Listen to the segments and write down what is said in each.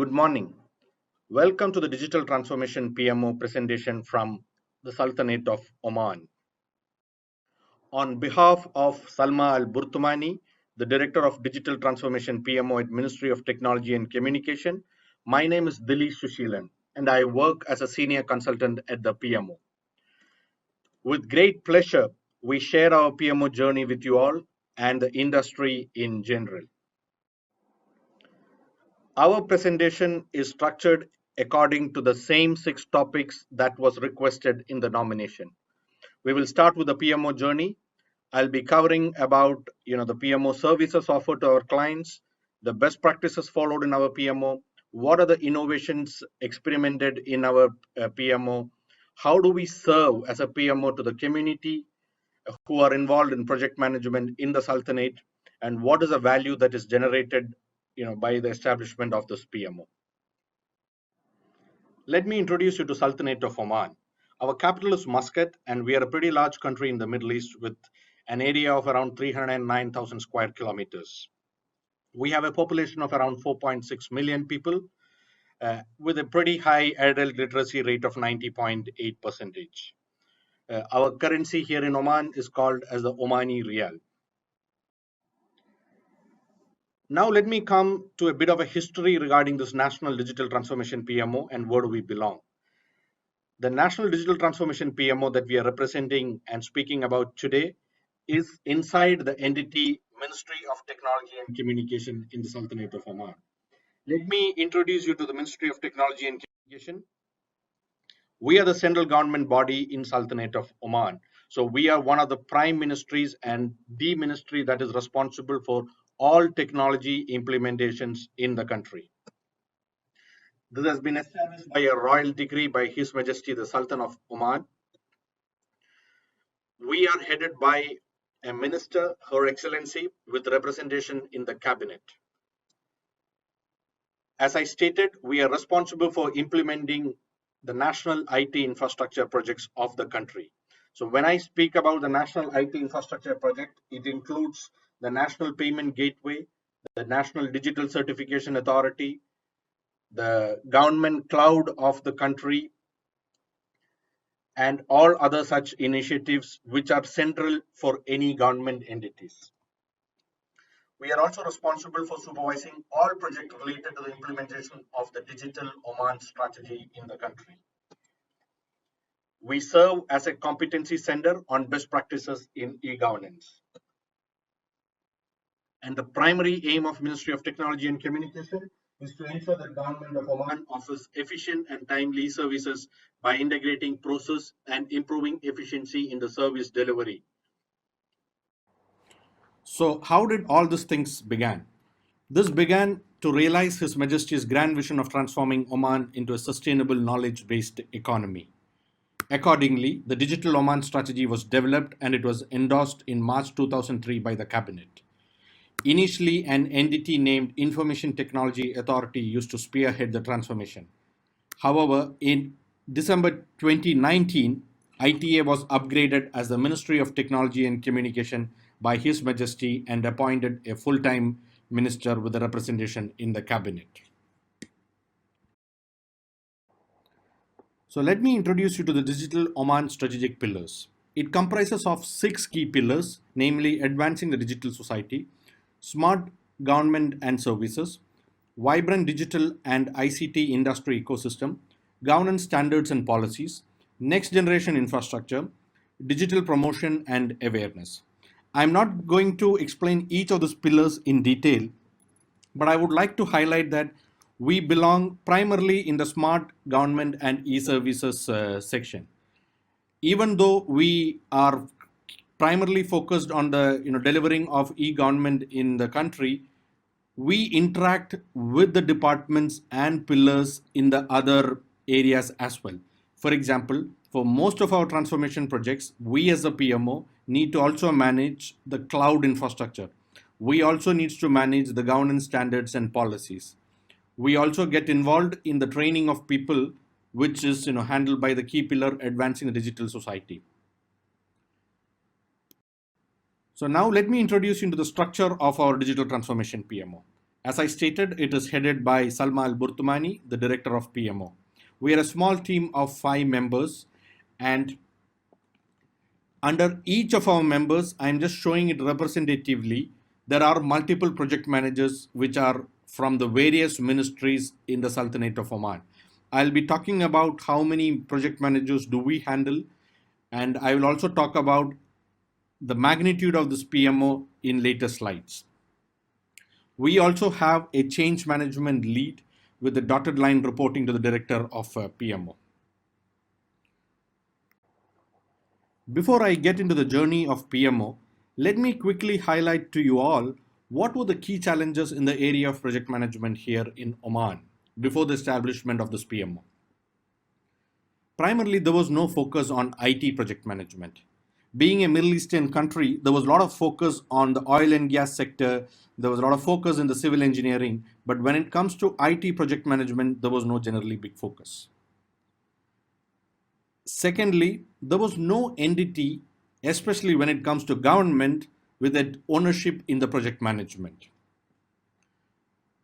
Good morning. Welcome to the Digital Transformation PMO presentation from the Sultanate of Oman. On behalf of Salma Al Burtamani, the Director of Digital Transformation PMO at Ministry of Technology and Communication, my name is Dilli Sushilan and I work as a Senior Consultant at the PMO. With great pleasure, we share our PMO journey with you all and the industry in general. Our presentation is structured according to the same 6 topics that was requested in the nomination. We will start with the PMO journey. I'll be covering about the PMO services offered to our clients, the best practices followed in our PMO, what are the innovations experimented in our PMO, how do we serve as a PMO to the community who are involved in project management in the Sultanate, and what is the value that is generated by the establishment of this PMO. Let me introduce you to Sultanate of Oman. Our capital is Muscat, and we are a pretty large country in the Middle East with an area of around 309,000 square kilometers. We have a population of around 4.6 million people with a pretty high adult literacy rate of 90.8%. Our currency here in Oman is called as the Omani Rial. Now let me come to a bit of a history regarding this National Digital Transformation PMO and where do we belong. The National Digital Transformation PMO that we are representing and speaking about today is inside the entity Ministry of Technology and Communication in the Sultanate of Oman. Let me introduce you to the Ministry of Technology and Communication. We are the central government body in Sultanate of Oman. So we are one of the prime ministries and the ministry that is responsible for all technology implementations in the country. This has been established by a royal decree by His Majesty the Sultan of Oman. We are headed by a minister, Her Excellency, with representation in the cabinet. As I stated, we are responsible for implementing the national IT infrastructure projects of the country. So when I speak about the national IT infrastructure project, it includes the National Payment Gateway, the National Digital Certification Authority, the government cloud of the country, and all other such initiatives which are central for any government entities. We are also responsible for supervising all projects related to the implementation of the Digital Oman strategy in the country. We serve as a competency center on best practices in e-governance. And the primary aim of Ministry of Technology and Communication is to ensure that Government of Oman offers efficient and timely services by integrating process and improving efficiency in the service delivery. So how did all these things begin? This began to realize His Majesty's grand vision of transforming Oman into a sustainable knowledge-based economy. Accordingly, the Digital Oman strategy was developed and it was endorsed in March 2003 by the Cabinet. Initially, an entity named Information Technology Authority used to spearhead the transformation. However, in December 2019, ITA was upgraded as the Ministry of Technology and Communication by His Majesty and appointed a full-time minister with a representation in the cabinet. So let me introduce you to the Digital Oman strategic pillars. It comprises of 6 key pillars, namely advancing the digital society, smart government and services, vibrant digital and ICT industry ecosystem, governance standards and policies, next generation infrastructure, digital promotion and awareness. I'm not going to explain each of these pillars in detail, but I would like to highlight that we belong primarily in the smart government and e-services section. Even though we are primarily focused on the delivering of e-government in the country, we interact with the departments and pillars in the other areas as well. For example, for most of our transformation projects, we as a PMO need to also manage the cloud infrastructure. We also need to manage the governance standards and policies. We also get involved in the training of people, which is handled by the key pillar advancing the digital society. So now let me introduce you to the structure of our digital transformation PMO. As I stated, it is headed by Salma Al Burtamani, the director of PMO. We are a small team of 5 members, and under each of our members, I am just showing it representatively. There are multiple project managers which are from the various ministries in the Sultanate of Oman. I'll be talking about how many project managers do we handle, and I will also talk about the magnitude of this PMO in later slides. We also have a change management lead with the dotted line reporting to the director of PMO. Before I get into the journey of PMO, let me quickly highlight to you all what were the key challenges in the area of project management here in Oman before the establishment of this PMO. Primarily, there was no focus on IT project management. Being a Middle Eastern country, there was a lot of focus on the oil and gas sector. There was a lot of focus in the civil engineering. But when it comes to IT project management, there was no generally big focus. Secondly, there was no entity, especially when it comes to government, with that ownership in the project management.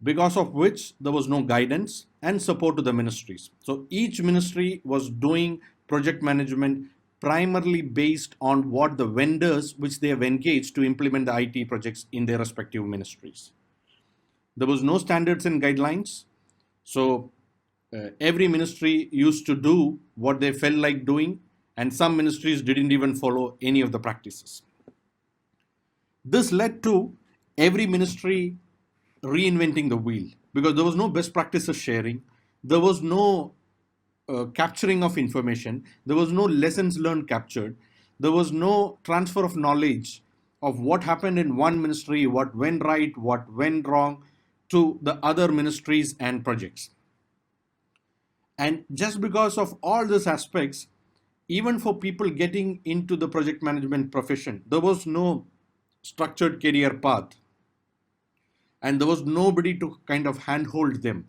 Because of which there was no guidance and support to the ministries. So each ministry was doing project management primarily based on what the vendors which they have engaged to implement the IT projects in their respective ministries. There was no standards and guidelines. So every ministry used to do what they felt like doing, and some ministries didn't even follow any of the practices. This led to every ministry reinventing the wheel because there was no best practices sharing, there was no capturing of information, there was no lessons learned captured, there was no transfer of knowledge of what happened in one ministry, what went right, what went wrong to the other ministries and projects. And just because of all these aspects, even for people getting into the project management profession, there was no structured career path and there was nobody to kind of handhold them.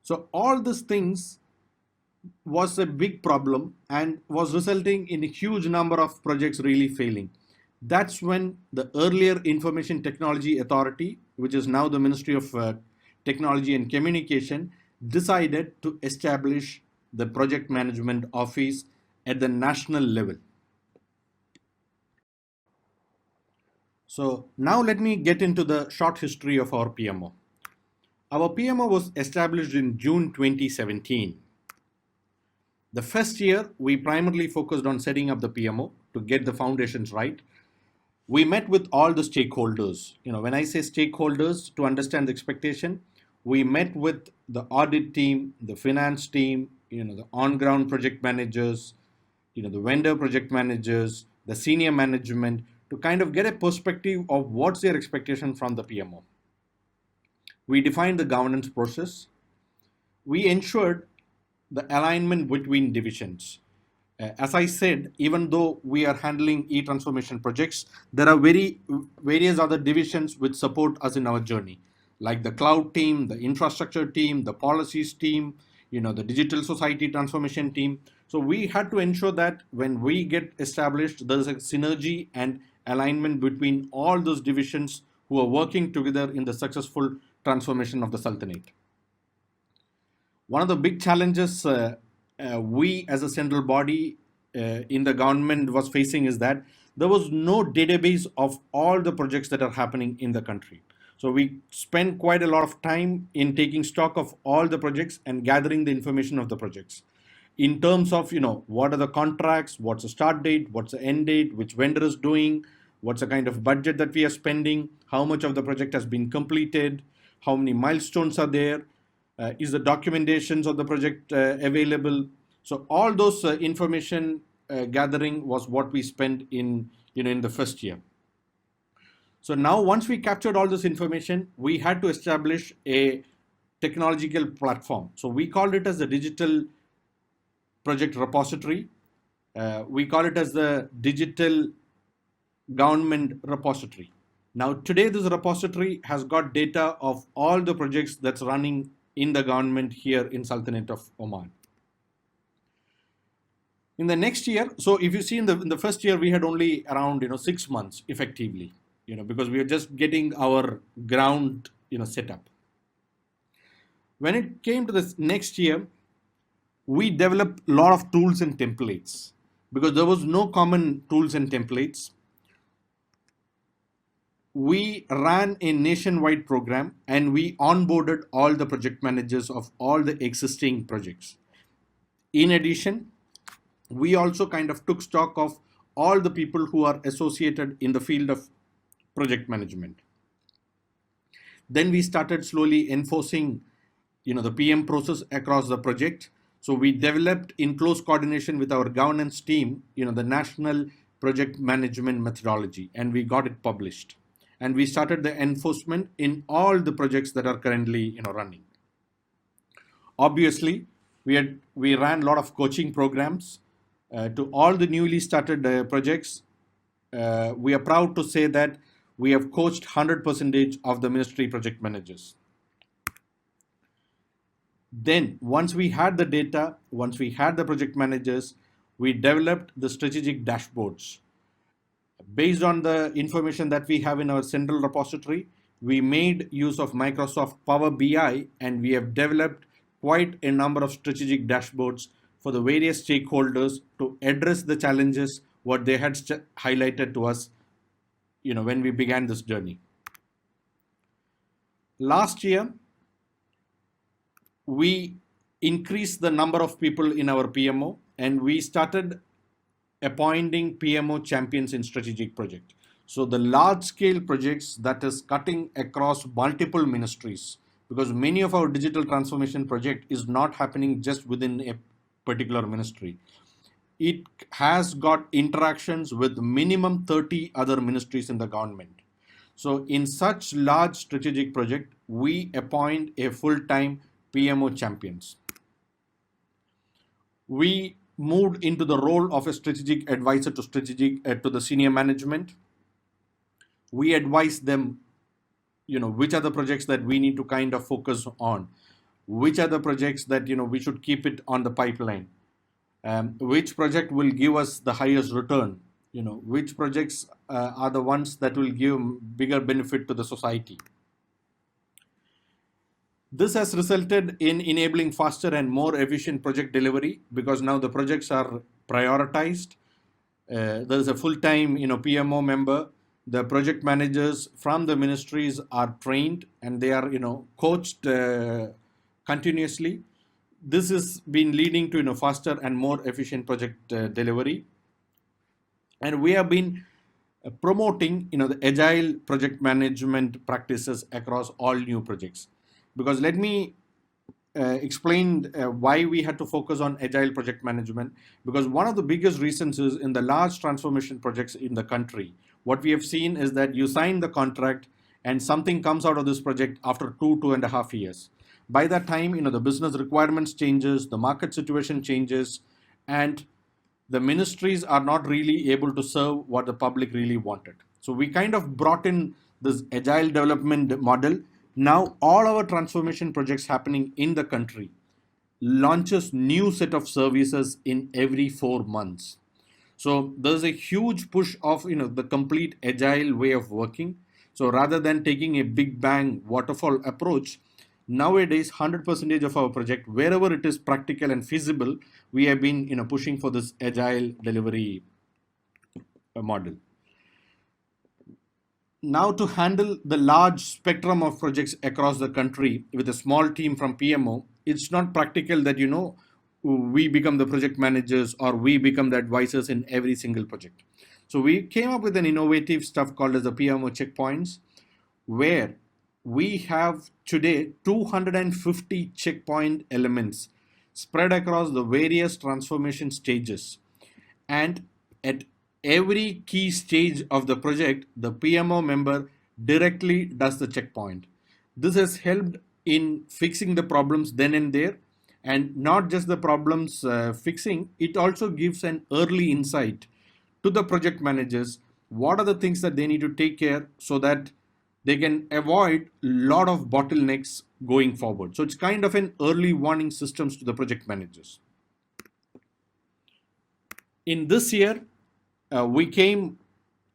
So all these things was a big problem and was resulting in a huge number of projects really failing. That's when the earlier Information Technology Authority, which is now the Ministry of Technology and Communication, decided to establish the project management office at the national level. So now let me get into the short history of our PMO. Our PMO was established in June 2017. The first year, we primarily focused on setting up the PMO to get the foundations right. We met with all the stakeholders. When I say stakeholders, to understand the expectation, we met with the audit team, the finance team, the on-ground project managers, the vendor project managers, the senior management, to kind of get a perspective of what's their expectation from the PMO. We defined the governance process. We ensured the alignment between divisions. As I said, even though we are handling e-transformation projects, there are various other divisions which support us in our journey, like the cloud team, the infrastructure team, the policies team, the digital society transformation team. So we had to ensure that when we get established, there's a synergy and alignment between all those divisions who are working together in the successful transformation of the Sultanate. One of the big challenges we as a central body in the government was facing is that there was no database of all the projects that are happening in the country. So we spent quite a lot of time in taking stock of all the projects and gathering the information of the projects in terms of, what are the contracts, what's the start date, what's the end date, which vendor is doing, what's the kind of budget that we are spending, how much of the project has been completed, how many milestones are there, is the documentations of the project available. So all those information gathering was what we spent in the first year. So now once we captured all this information, we had to establish a technological platform. So we called it as the digital project repository. We call it as the digital government repository. Now today this repository has got data of all the projects that's running in the government here in Sultanate of Oman. In the next year, so if you see in the first year, we had only around 6 months effectively, because we are just getting our ground set up. When it came to this next year, we developed a lot of tools and templates because there was no common tools and templates. We ran a nationwide program and we onboarded all the project managers of all the existing projects. In addition, we also kind of took stock of all the people who are associated in the field of project management. Then we started slowly enforcing, the PM process across the project. So we developed in close coordination with our governance team, the national project management methodology, and we got it published. And we started the enforcement in all the projects that are currently, running. Obviously, we ran a lot of coaching programs to all the newly started projects. We are proud to say that we have coached 100% of the ministry project managers. Then, once we had the data, once we had the project managers, we developed the strategic dashboards. Based on the information that we have in our central repository, we made use of Microsoft Power BI, and we have developed quite a number of strategic dashboards for the various stakeholders to address the challenges what they had highlighted to us, when we began this journey. Last year, we increased the number of people in our PMO, and we started appointing PMO champions in strategic project. So the large scale projects that is cutting across multiple ministries, because many of our digital transformation project is not happening just within a particular ministry. It has got interactions with minimum 30 other ministries in the government. So in such large strategic project, we appoint a full-time PMO champions. We moved into the role of a strategic advisor to the senior management. We advise them, which are the projects that we need to kind of focus on, which are the projects that we should keep it on the pipeline, which project will give us the highest return, which projects are the ones that will give bigger benefit to the society. This has resulted in enabling faster and more efficient project delivery because now the projects are prioritized. There is a full-time, PMO member. The project managers from the ministries are trained and they are, coached continuously. This has been leading to, faster and more efficient project delivery. And we have been promoting, the agile project management practices across all new projects. Because let me explain why we had to focus on agile project management. Because one of the biggest reasons is in the large transformation projects in the country, what we have seen is that you sign the contract and something comes out of this project after 2.5 years. By that time, the business requirements changes, the market situation changes, and the ministries are not really able to serve what the public really wanted. So we kind of brought in this agile development model. Now all our transformation projects happening in the country launches new set of services in every 4 months. So there's a huge push of the complete agile way of working. So rather than taking a big bang waterfall approach, nowadays 100% of our project, wherever it is practical and feasible, we have been pushing for this agile delivery model. Now to handle the large spectrum of projects across the country with a small team from PMO, it's not practical that we become the project managers or we become the advisors in every single project. So we came up with an innovative stuff called as the PMO checkpoints, where we have today 250 checkpoint elements spread across the various transformation stages. And at every key stage of the project, the PMO member directly does the checkpoint. This has helped in fixing the problems then and there, and not just the problems fixing, it also gives an early insight to the project managers. What are the things that they need to take care so that they can avoid a lot of bottlenecks going forward. So it's kind of an early warning systems to the project managers. In this year, we came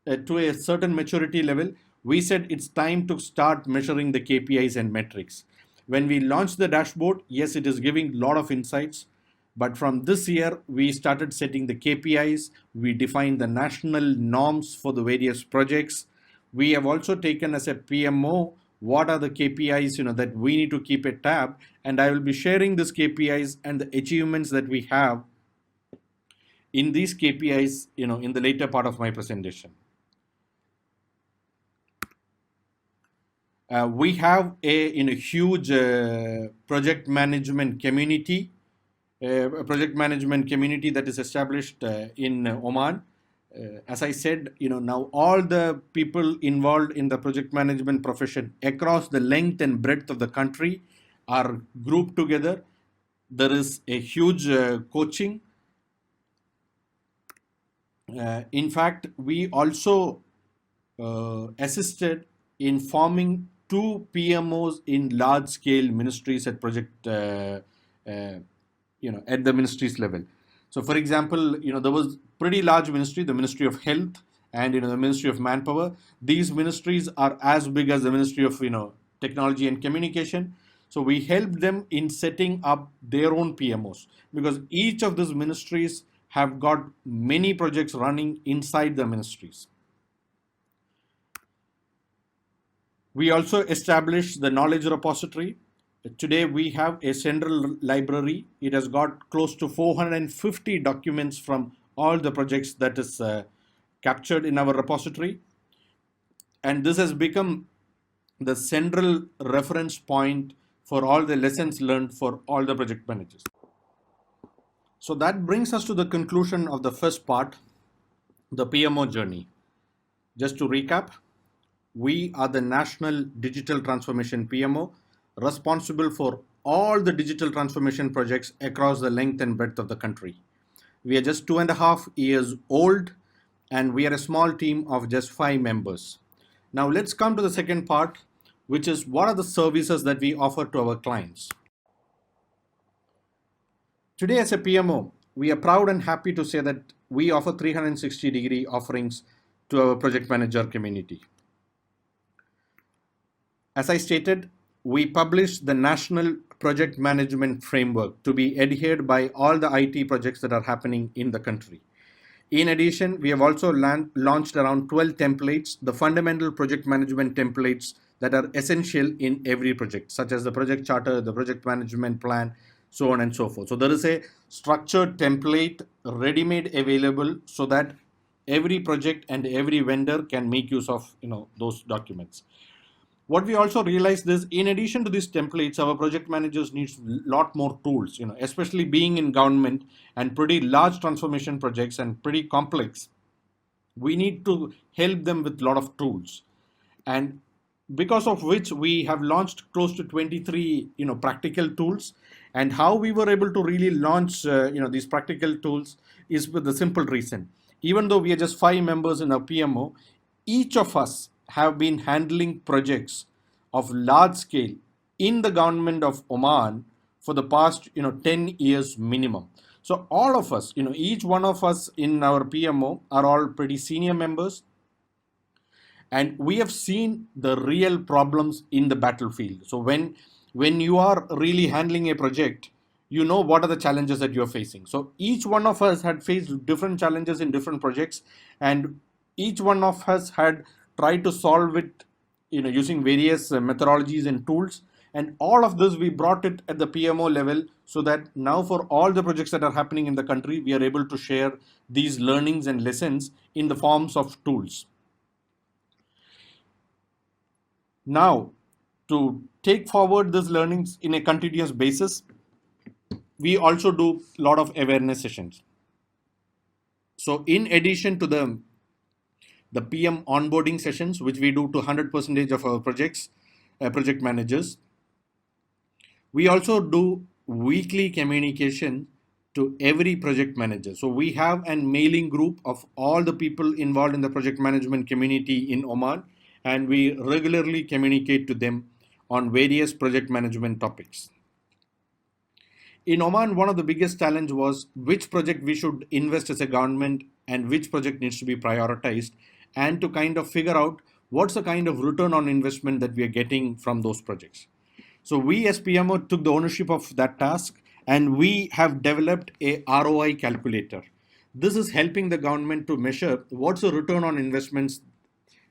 to a certain maturity level. We said it's time to start measuring the KPIs and metrics. When we launched the dashboard, yes, it is giving a lot of insights. But from this year, we started setting the KPIs. We defined the national norms for the various projects. We have also taken as a PMO what are the KPIs that we need to keep a tab, and I will be sharing these KPIs and the achievements that we have in these KPIs in the later part of my presentation. We have a huge project management community that is established in Oman. As I said, now all the people involved in the project management profession across the length and breadth of the country are grouped together. There is a huge coaching. In fact, we also assisted in forming 2 PMOs in large-scale ministries at project at the ministries level. So, for example, there was pretty large ministry, the Ministry of Health and the Ministry of Manpower. These ministries are as big as the Ministry of Technology and Communication. So we helped them in setting up their own PMOs, because each of these ministries have got many projects running inside the ministries. We also established the knowledge repository. Today we have a central library. It has got close to 450 documents from all the projects that is captured in our repository. And this has become the central reference point for all the lessons learned for all the project managers. So that brings us to the conclusion of the first part, the PMO journey. Just to recap, we are the National Digital Transformation PMO, responsible for all the digital transformation projects across the length and breadth of the country. We are just 2.5 years old, and we are a small team of just 5 members. Now let's come to the second part, which is what are the services that we offer to our clients. Today as a PMO, we are proud and happy to say that we offer 360-degree offerings to our project manager community. As I stated, we published the National Project Management Framework to be adhered by all the IT projects that are happening in the country. In addition, we have also launched around 12 templates, the fundamental project management templates that are essential in every project, such as the project charter, the project management plan, so on and so forth. So there is a structured template ready-made available so that every project and every vendor can make use of those documents. What we also realized is, in addition to these templates, our project managers need a lot more tools, especially being in government and pretty large transformation projects and pretty complex. We need to help them with a lot of tools. And because of which we have launched close to 23, practical tools. And how we were able to really launch, these practical tools is with the simple reason. Even though we are just 5 members in our PMO, each of us have been handling projects of large scale in the government of Oman for the past 10 years minimum. So all of us, each one of us in our PMO are all pretty senior members, and we have seen the real problems in the battlefield. So when you are really handling a project, you know what are the challenges that you're facing. So each one of us had faced different challenges in different projects, and each one of us had tried to solve it using various methodologies and tools. And all of this we brought it at the PMO level, so that now for all the projects that are happening in the country, we are able to share these learnings and lessons in the forms of tools. Now, to take forward these learnings in a continuous basis, we also do a lot of awareness sessions. So in addition to the PM onboarding sessions, which we do to 100% of our projects, project managers, we also do weekly communication to every project manager. So we have a mailing group of all the people involved in the project management community in Oman, and we regularly communicate to them on various project management topics. In Oman, one of the biggest challenges was which project we should invest as a government and which project needs to be prioritized, and to kind of figure out what's the kind of return on investment that we are getting from those projects. So we as PMO took the ownership of that task, and we have developed a ROI calculator. This is helping the government to measure what's the return on investments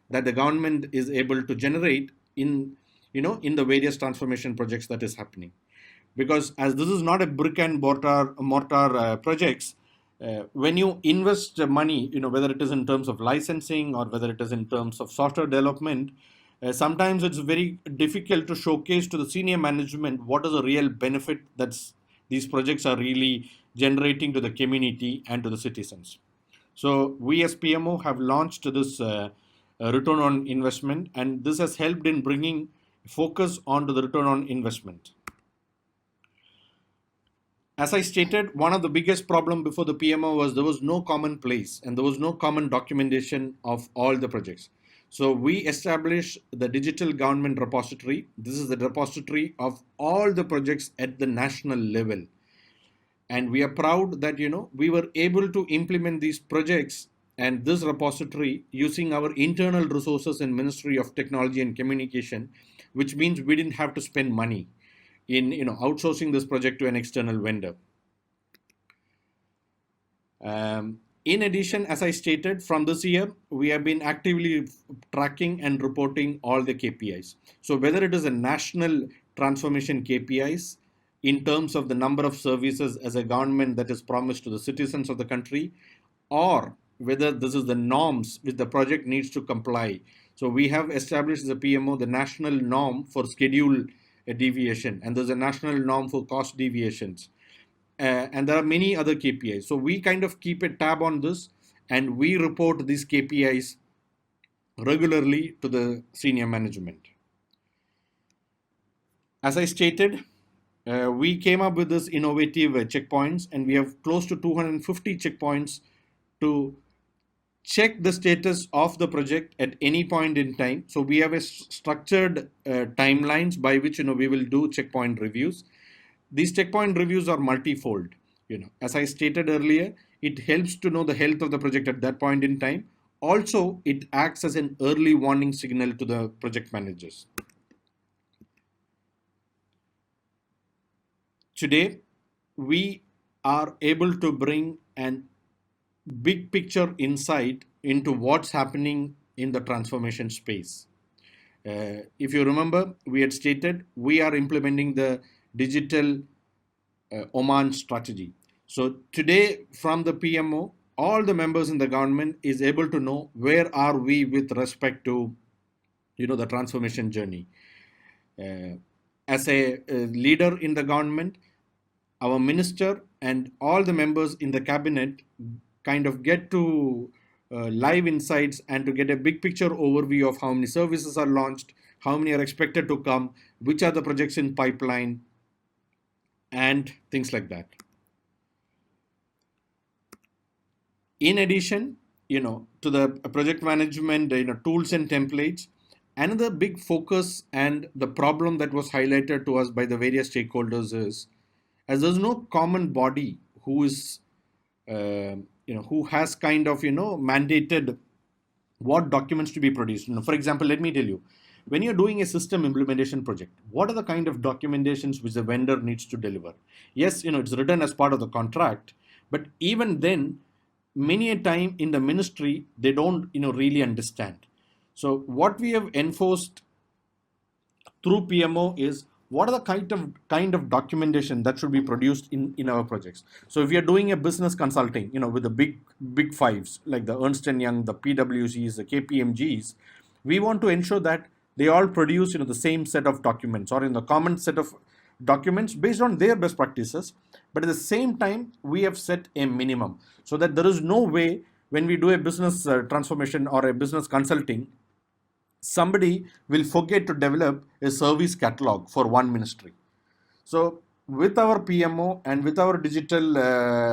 that the government is able to generate in in the various transformation projects that is happening. Because as this is not a brick and mortar projects, when you invest money, whether it is in terms of licensing or whether it is in terms of software development, sometimes it's very difficult to showcase to the senior management what is the real benefit that these projects are really generating to the community and to the citizens. So we as PMO have launched this return on investment, and this has helped in bringing focus onto the return on investment. As I stated, one of the biggest problem before the PMO was there was no common place and there was no common documentation of all the projects. So we established the digital government repository. This is the repository of all the projects at the national level. And we are proud that, we were able to implement these projects and this repository using our internal resources in Ministry of Technology and Communication, which means we didn't have to spend money in outsourcing this project to an external vendor. In addition, as I stated, from this year, we have been actively tracking and reporting all the KPIs. So whether it is a national transformation KPIs in terms of the number of services as a government that is promised to the citizens of the country, or whether this is the norms which the project needs to comply. So we have established as a PMO the national norm for schedule deviation, and there's a national norm for cost deviations. And there are many other KPIs. So we kind of keep a tab on this, and we report these KPIs regularly to the senior management. As I stated, we came up with this innovative checkpoints, and we have close to 250 checkpoints to check the status of the project at any point in time. So we have a structured timelines by which we will do checkpoint reviews. These checkpoint reviews are multifold. As I stated earlier, it helps to know the health of the project at that point in time. Also, it acts as an early warning signal to the project managers. Today, we are able to bring an big picture insight into what's happening in the transformation space. If you remember, we had stated we are implementing the digital Oman strategy. So today from the PMO, all the members in the government is able to know where are we with respect to the transformation journey. As a leader in the government, our minister and all the members in the cabinet kind of get to live insights and to get a big picture overview of how many services are launched, how many are expected to come, which are the projects in pipeline, and things like that. In addition, to the project management, tools and templates, another big focus and the problem that was highlighted to us by the various stakeholders is, as there's no common body who is who has kind of mandated what documents to be produced. For example, let me tell you, when you're doing a system implementation project, what are the kind of documentations which the vendor needs to deliver? Yes, it's written as part of the contract, but even then, many a time in the ministry, they don't really understand. So what we have enforced through PMO is what are the kind of documentation that should be produced in our projects. So if you're doing a business consulting, with the big fives like the Ernst & Young, the PwCs, the KPMGs, we want to ensure that they all produce the same set of documents or in the common set of documents based on their best practices. But at the same time, we have set a minimum so that there is no way when we do a business transformation or a business consulting, somebody will forget to develop a service catalog for one ministry. So with our PMO and with our digital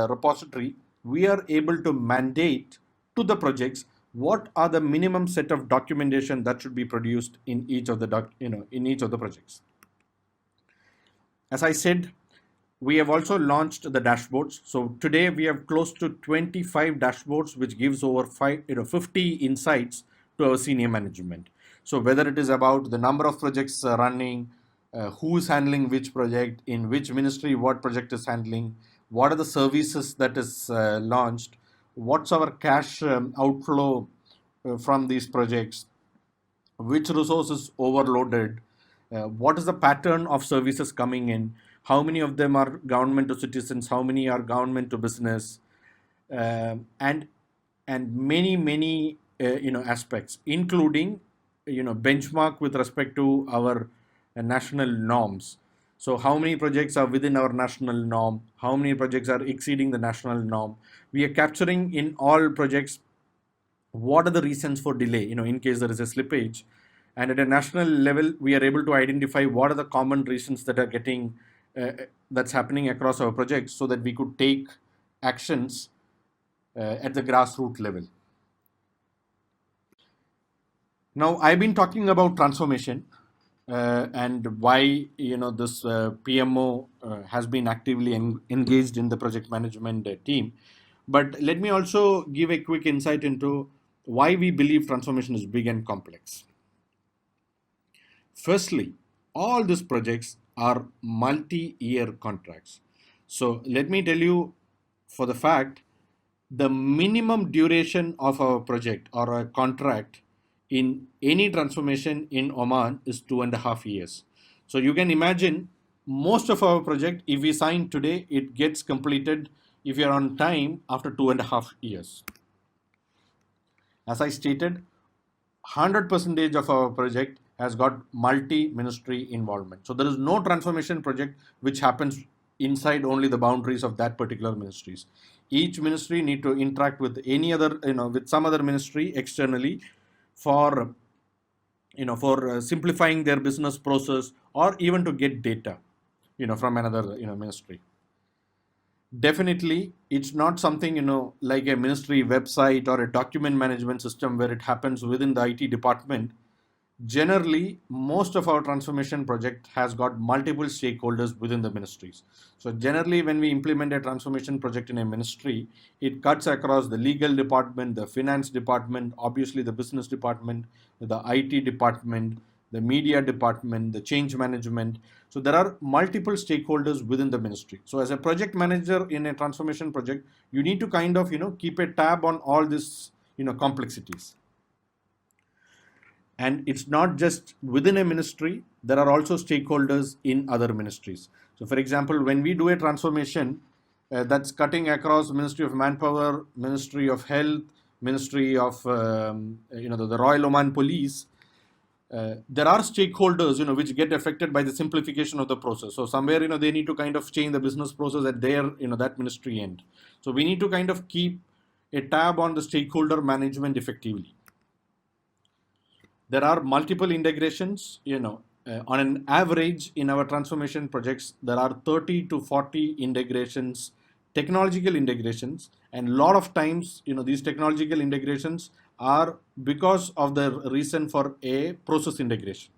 repository, we are able to mandate to the projects what are the minimum set of documentation that should be produced in each of the in each of the projects. As I said, we have also launched the dashboards. So today we have close to 25 dashboards, which gives over 50 insights to our senior management. So whether it is about the number of projects running, who is handling which project, in which ministry what project is handling, what are the services that is launched, what's our cash outflow from these projects, which resource is overloaded, what is the pattern of services coming in, how many of them are government to citizens, how many are government to business, and many aspects, including benchmark with respect to our national norms. So how many projects are within our national norm, how many projects are exceeding the national norm. We are capturing in all projects what are the reasons for delay, in case there is a slippage. And at a national level, we are able to identify what are the common reasons that are getting that's happening across our projects, so that we could take actions at the grassroots level. Now, I've been talking about transformation and why this PMO has been actively engaged in the project management team. But let me also give a quick insight into why we believe transformation is big and complex. Firstly, all these projects are multi-year contracts. So let me tell you for the fact, the minimum duration of our project or a contract in any transformation in Oman is 2.5 years. So you can imagine most of our project, if we sign today, it gets completed if you're on time after 2.5 years. As I stated, 100% of our project has got multi-ministry involvement. So there is no transformation project which happens inside only the boundaries of that particular ministries. Each ministry need to interact with any other, with some other ministry externally for, for simplifying their business process, or even to get data, from another, ministry. Definitely, it's not something, like a ministry website or a document management system where it happens within the IT department. Generally, most of our transformation project has got multiple stakeholders within the ministries. So generally, when we implement a transformation project in a ministry, it cuts across the legal department, the finance department, obviously the business department, the IT department, the media department, the change management. So there are multiple stakeholders within the ministry. So as a project manager in a transformation project, you need to kind of, keep a tab on all these, complexities. And it's not just within a ministry, there are also stakeholders in other ministries. So for example, when we do a transformation that's cutting across Ministry of Manpower, Ministry of Health, Ministry of the Royal Oman Police, there are stakeholders which get affected by the simplification of the process. So somewhere they need to kind of change the business process at their that ministry end. So we need to kind of keep a tab on the stakeholder management effectively. There are multiple integrations, on an average in our transformation projects, there are 30 to 40 integrations, technological integrations. And a lot of times, these technological integrations are because of the reason for a process integration.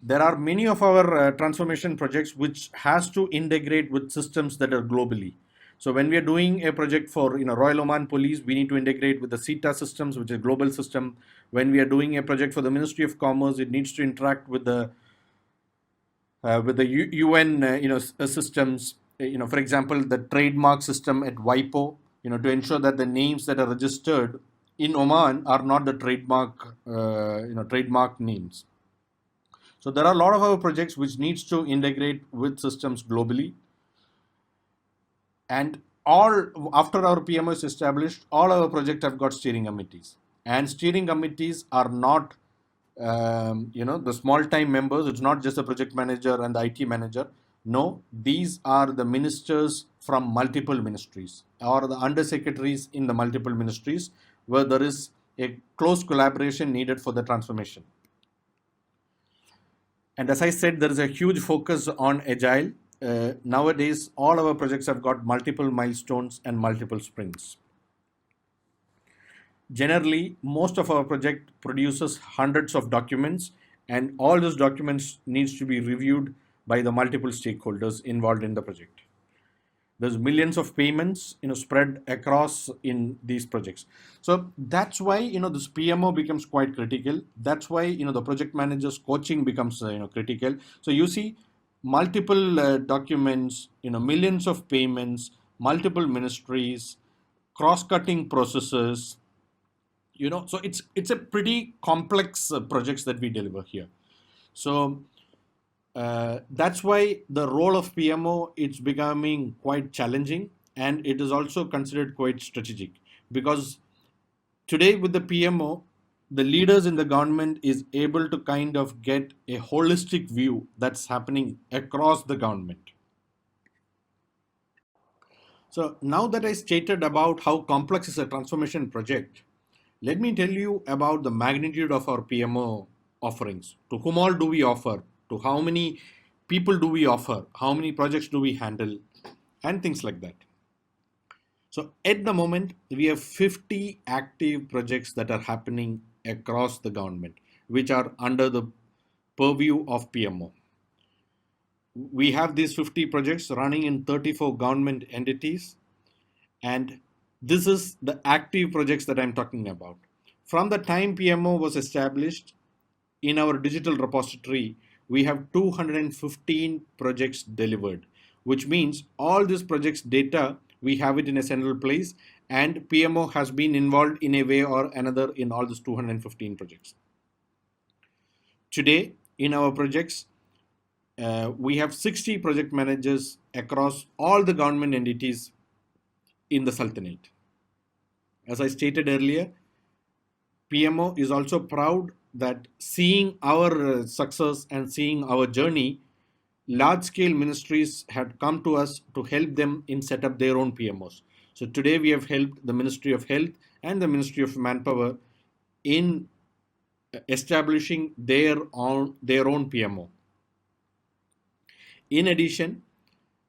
There are many of our transformation projects which has to integrate with systems that are globally. So when we are doing a project for Royal Oman Police, we need to integrate with the CETA systems, which is a global system. When we are doing a project for the Ministry of Commerce, it needs to interact with the UN systems. For example, the trademark system at WIPO, to ensure that the names that are registered in Oman are not the trademark names. So there are a lot of our projects which needs to integrate with systems globally. And all after our PMO is established, all our projects have got steering committees. And steering committees are not, the small-time members. It's not just the project manager and the IT manager. No, these are the ministers from multiple ministries or the undersecretaries in the multiple ministries where there is a close collaboration needed for the transformation. And as I said, there is a huge focus on agile. Nowadays, all our projects have got multiple milestones and multiple sprints. Generally, most of our project produces hundreds of documents, and all those documents needs to be reviewed by the multiple stakeholders involved in the project. There's millions of payments, spread across in these projects. So that's why, this PMO becomes quite critical. That's why, the project manager's coaching becomes, critical. So you see multiple documents, millions of payments, multiple ministries, cross-cutting processes, so it's a pretty complex projects that we deliver here. So that's why the role of PMO it's becoming quite challenging, and it is also considered quite strategic, because today with the PMO, the leaders in the government is able to kind of get a holistic view that's happening across the government. So now that I stated about how complex is a transformation project, let me tell you about the magnitude of our PMO offerings. To whom all do we offer? To how many people do we offer? How many projects do we handle? And things like that. So at the moment, we have 50 active projects that are happening across the government, which are under the purview of PMO. We have these 50 projects running in 34 government entities, and this is the active projects that I'm talking about. From the time PMO was established, in our digital repository, we have 215 projects delivered, which means all these projects data, we have it in a central place, and PMO has been involved in a way or another in all these 215 projects. Today, in our projects, we have 60 project managers across all the government entities in the Sultanate. As I stated earlier, PMO is also proud that seeing our success and seeing our journey, large-scale ministries had come to us to help them in set up their own PMOs. So today we have helped the Ministry of Health and the Ministry of Manpower in establishing their own PMO. In addition,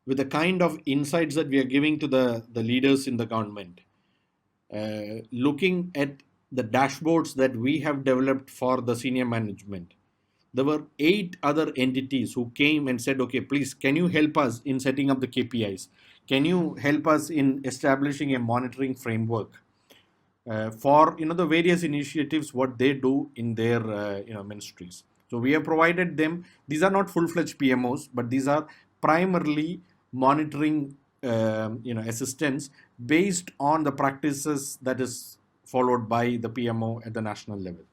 with the kind of insights that we are giving to the leaders in the government, looking at the dashboards that we have developed for the senior management, there were 8 other entities who came and said, okay, please, can you help us in setting up the KPIs? Can you help us in establishing a monitoring framework for the various initiatives what they do in their ministries? So we have provided them. These are not full-fledged PMOs, but these are primarily monitoring assistance based on the practices that is followed by the PMO at the national level.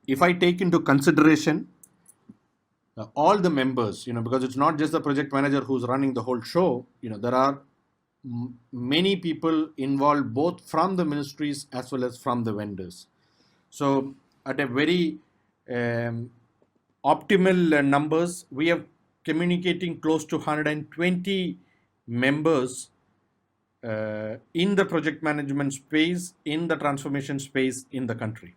If I take into consideration all the members, because it's not just the project manager who's running the whole show, there are many people involved both from the ministries as well as from the vendors. So at a very optimal numbers, we have communicating close to 120 members in the project management space, in the transformation space in the country.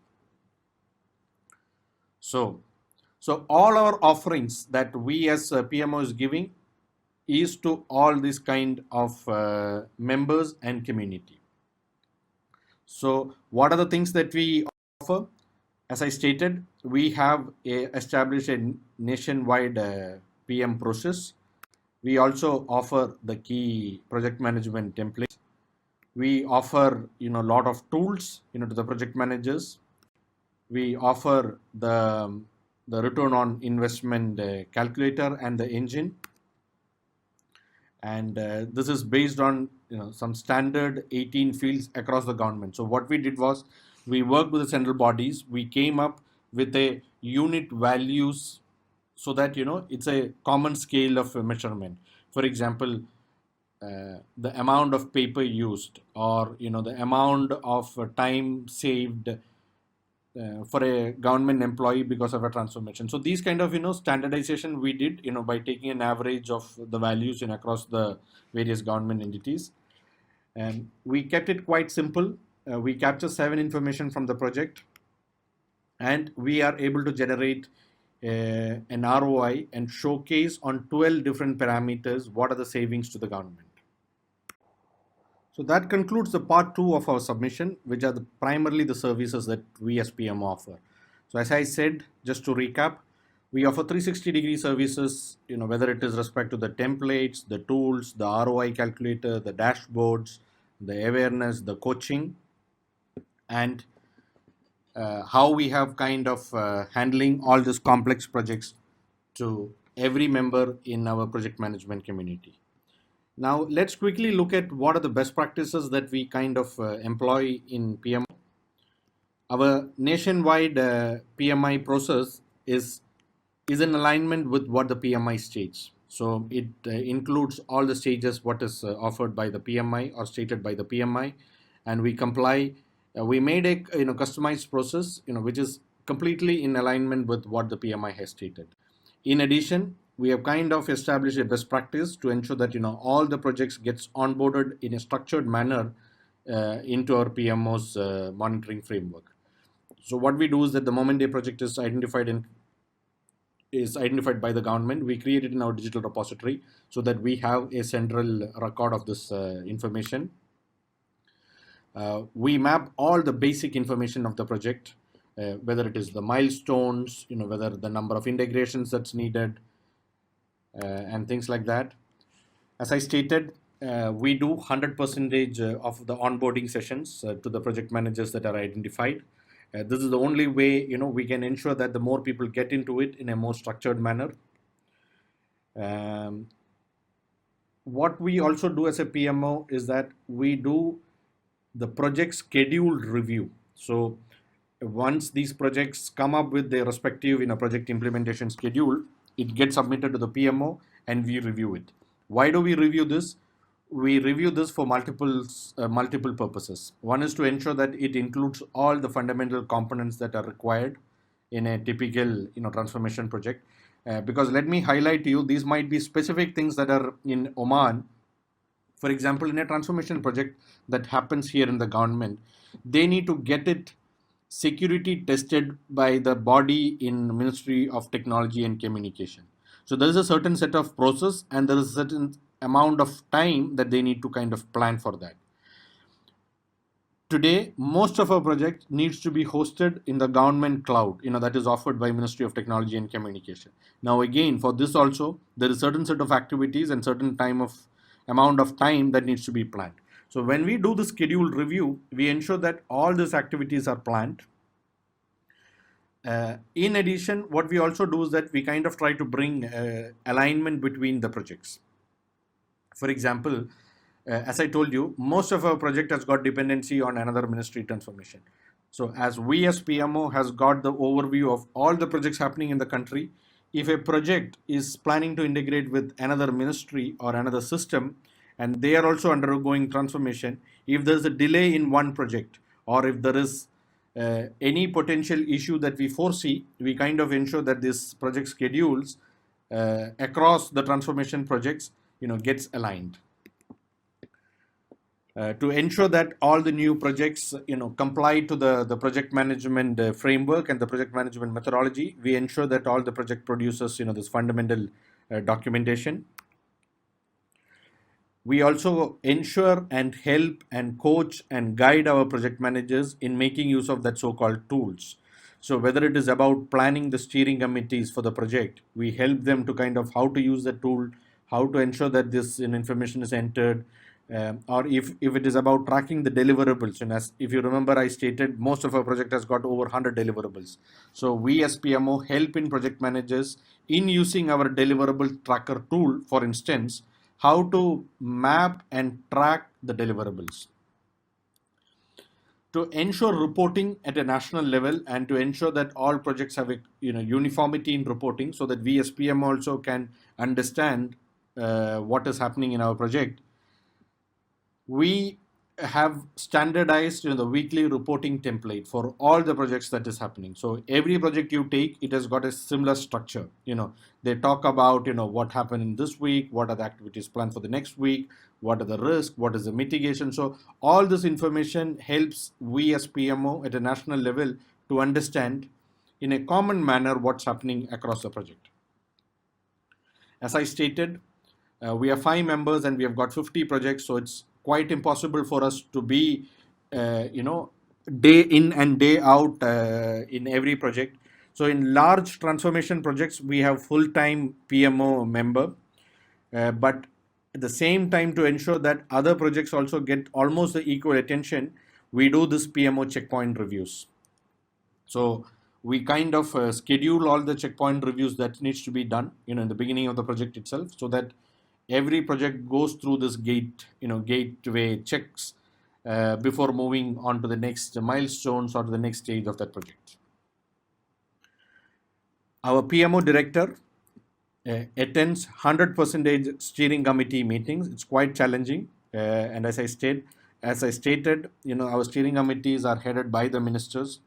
So all our offerings that we as PMO is giving is to all these kind of members and community. So what are the things that we offer? As I stated, we have established a nationwide PM process. We also offer the key project management templates. We offer a lot of tools to the project managers. We offer the return on investment calculator and the engine, and this is based on some standard 18 fields across the government. So what we did was we worked with the central bodies. We came up with a unit values so that it's a common scale of measurement. For example, the amount of paper used, or the amount of time saved for a government employee because of a transformation. So these kind of standardization we did by taking an average of the values across the various government entities, and we kept it quite simple. We capture 7 information from the project, and we are able to generate an ROI and showcase on 12 different parameters what are the savings to the government. So that concludes the part 2 of our submission, which are primarily the services that we as PMO offer. So as I said, just to recap, We offer 360-degree services, whether it is respect to the templates, the tools, the ROI calculator, the dashboards, the awareness, the coaching, and how we have kind of handling all these complex projects to every member in our project management community. Now, let's quickly look at what are the best practices that we kind of employ in PMO. Our nationwide PMI process is in alignment with what the PMI states. So it includes all the stages what is offered by the PMI or stated by the PMI, and we comply. We made a customized process which is completely in alignment with what the PMI has stated. In addition, we have kind of established a best practice to ensure that all the projects gets onboarded in a structured manner into our PMO's monitoring framework. So what we do is that the moment a project is identified by the government, we create it in our digital repository so that we have a central record of this information. We map all the basic information of the project, whether it is the milestones, whether the number of integrations that's needed, and things like that. As I stated, we do 100% of the onboarding sessions to the project managers that are identified. This is the only way we can ensure that the more people get into it in a more structured manner. What we also do as a PMO is that we do the project schedule review. So once these projects come up with their respective project implementation schedule, it gets submitted to the PMO and we review it. Why do we review this? We review this for multiple purposes. One is to ensure that it includes all the fundamental components that are required in a typical transformation project. Because let me highlight to you, these might be specific things that are in Oman. For example, in a transformation project that happens here in the government, they need to get it security tested by the body in Ministry of Technology and Communication. So there is a certain set of process and there is a certain amount of time that they need to kind of plan for that. Today, most of our project needs to be hosted in the government cloud, that is offered by Ministry of Technology and Communication. Now, again, for this also, there is a certain set of activities and certain amount of time that needs to be planned. So when we do the schedule review, we ensure that all these activities are planned. In addition, what we also do is that we kind of try to bring alignment between the projects. For example, as I told you, most of our project has got dependency on another ministry transformation. So as we as PMO has got the overview of all the projects happening in the country, if a project is planning to integrate with another ministry or another system, and they are also undergoing transformation, if there's a delay in one project or if there is any potential issue that we foresee, we kind of ensure that this project schedules across the transformation projects gets aligned. To ensure that all the new projects comply to the project management framework and the project management methodology, we ensure that all the project produces this fundamental documentation. We also ensure and help and coach and guide our project managers in making use of that so-called tools. So whether it is about planning the steering committees for the project, we help them to kind of how to use the tool, how to ensure that this information is entered, or if it is about tracking the deliverables. And as if you remember, I stated most of our project has got over 100 deliverables. So we as PMO help in project managers in using our deliverable tracker tool, for instance, how to map and track the deliverables. To ensure reporting at a national level and to ensure that all projects have a uniformity in reporting so that we as PM also can understand what is happening in our project, we have standardized the weekly reporting template for all the projects that is happening. So every project you take, it has got a similar structure. They talk about what happened in this week, what are the activities planned for the next week, what are the risks, what is the mitigation. So all this information helps we as PMO at a national level to understand in a common manner what's happening across the project. As I stated, we are 5 members and we have got 50 projects, so it's quite impossible for us to be day in and day out in every project. So in large transformation projects, we have full-time PMO member, but at the same time, to ensure that other projects also get almost the equal attention, we do this PMO checkpoint reviews. So we kind of schedule all the checkpoint reviews that needs to be done, in the beginning of the project itself, so that every project goes through this gateway checks before moving on to the next milestones or to the next stage of that project. Our PMO director attends 100% steering committee meetings. It's quite challenging, and as I stated, our steering committees are headed by the ministers.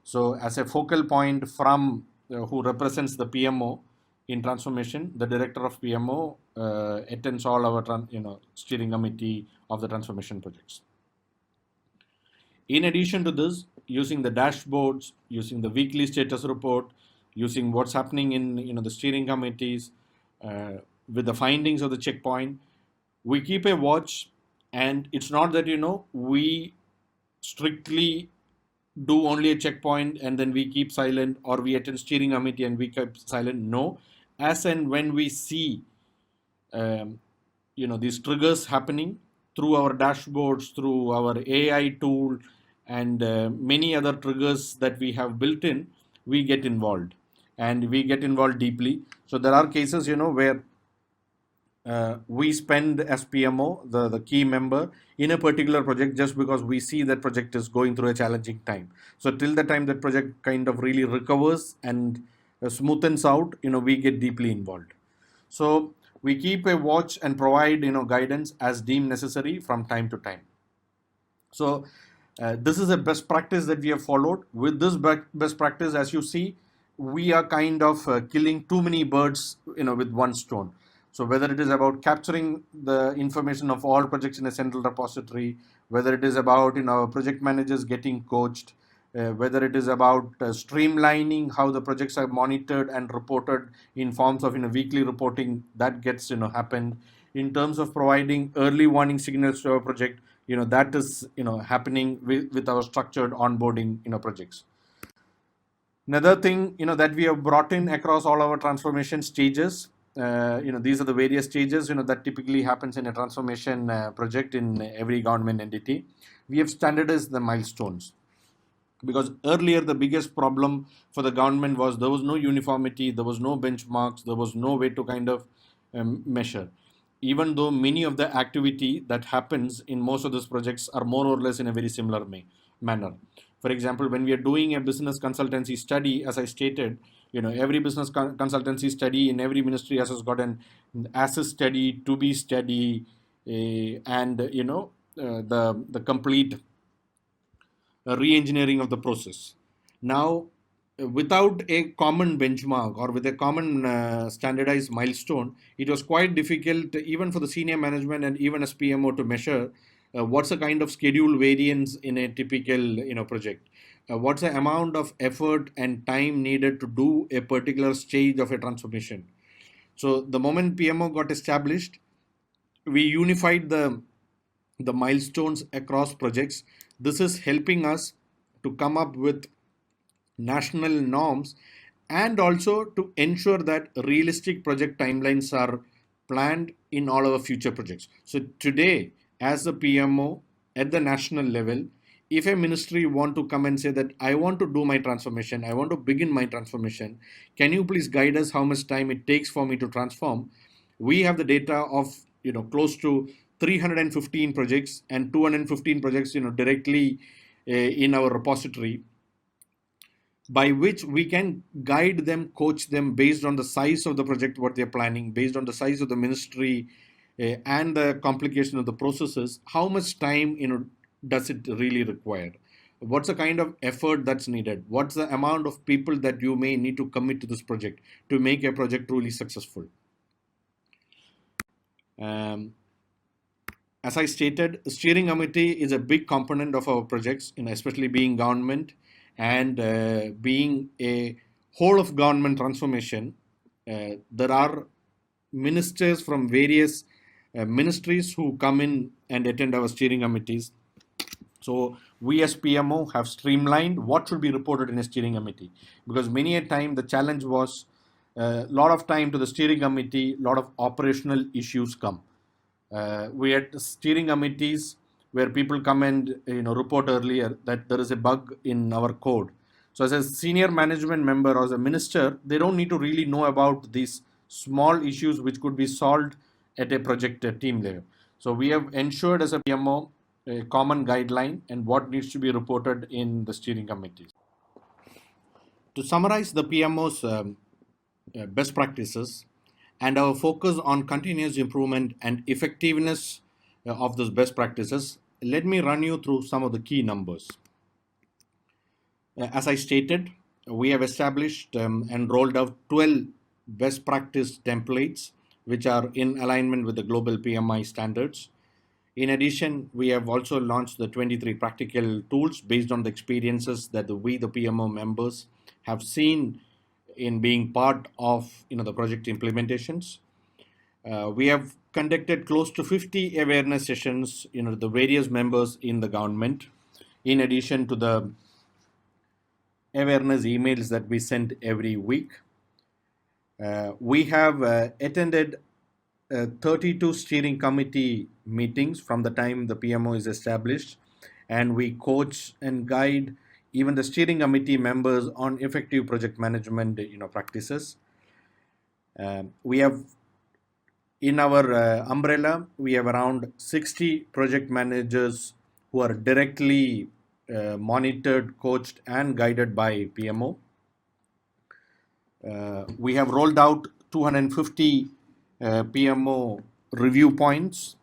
So as a focal point from who represents the PMO in transformation, the director of PMO attends all our steering committee of the transformation projects. In addition to this, using the dashboards, using the weekly status report, using what's happening in the steering committees, with the findings of the checkpoint, we keep a watch. And it's not that we strictly do only a checkpoint and then we keep silent, or we attend steering committee and we keep silent. No, as and when we see these triggers happening through our dashboards, through our AI tool, and many other triggers that we have built in, we get involved, and we get involved deeply. So there are cases where we spend as PMO, the key member, in a particular project just because we see that project is going through a challenging time. So till the time that project kind of really recovers and smoothens out, we get deeply involved. So we keep a watch and provide guidance as deemed necessary from time to time. So this is a best practice that we have followed. With this best practice, as you see, we are kind of killing too many birds with one stone. So whether it is about capturing the information of all projects in a central repository, whether it is about project managers getting coached, whether it is about streamlining how the projects are monitored and reported in forms of weekly reporting that gets happened, in terms of providing early warning signals to our project, that is happening with our structured onboarding projects. Another thing that we have brought in across all our transformation stages, these are the various stages that typically happens in a transformation project in every government entity. We have standardized the milestones, because earlier the biggest problem for the government was there was no uniformity, there was no benchmarks, there was no way to kind of measure, even though many of the activity that happens in most of these projects are more or less in a very similar manner. For example, when we are doing a business consultancy study, as I stated, every business consultancy study in every ministry has got an assess study, to be study, and the complete re-engineering of the process. Now, without a common benchmark or with a common standardized milestone, it was quite difficult even for the senior management and even as PMO to measure what's the kind of schedule variance in a typical project. What's the amount of effort and time needed to do a particular stage of a transformation. So the moment PMO got established, we unified the milestones across projects. This is helping us to come up with national norms and also to ensure that realistic project timelines are planned in all our future projects. So today, as a PMO at the national level, if a ministry want to come and say that I want to do my transformation, I want to begin my transformation, can you please guide us how much time it takes for me to transform? We have the data of close to 315 projects and 215 projects directly in our repository, by which we can guide them, coach them based on the size of the project, what they're planning, based on the size of the ministry and the complication of the processes, how much time does it really require? What's the kind of effort that's needed? What's the amount of people that you may need to commit to this project to make a project truly successful? As I stated, steering committee is a big component of our projects, especially being government and being a whole of government transformation. There are ministers from various ministries who come in and attend our steering committees. So we as PMO have streamlined what should be reported in a steering committee, because many a time the challenge was a lot of time to the steering committee, a lot of operational issues come. We had steering committees where people come and report earlier that there is a bug in our code. So as a senior management member or as a minister, they don't need to really know about these small issues which could be solved at a project team level. So we have ensured as a PMO a common guideline and what needs to be reported in the steering committees. To summarize the PMO's best practices and our focus on continuous improvement and effectiveness of those best practices, let me run you through some of the key numbers. As I stated, we have established and rolled out 12 best practice templates which are in alignment with the global PMI standards. In addition, we have also launched the 23 practical tools based on the experiences that we, the PMO members, have seen in being part of the project implementations. We have conducted close to 50 awareness sessions, the various members in the government, in addition to the awareness emails that we send every week. We have attended 32 steering committee meetings from the time the PMO is established, and we coach and guide even the steering committee members on effective project management practices. We have in our umbrella, we have around 60 project managers who are directly monitored, coached and guided by PMO. We have rolled out 250 PMO review points,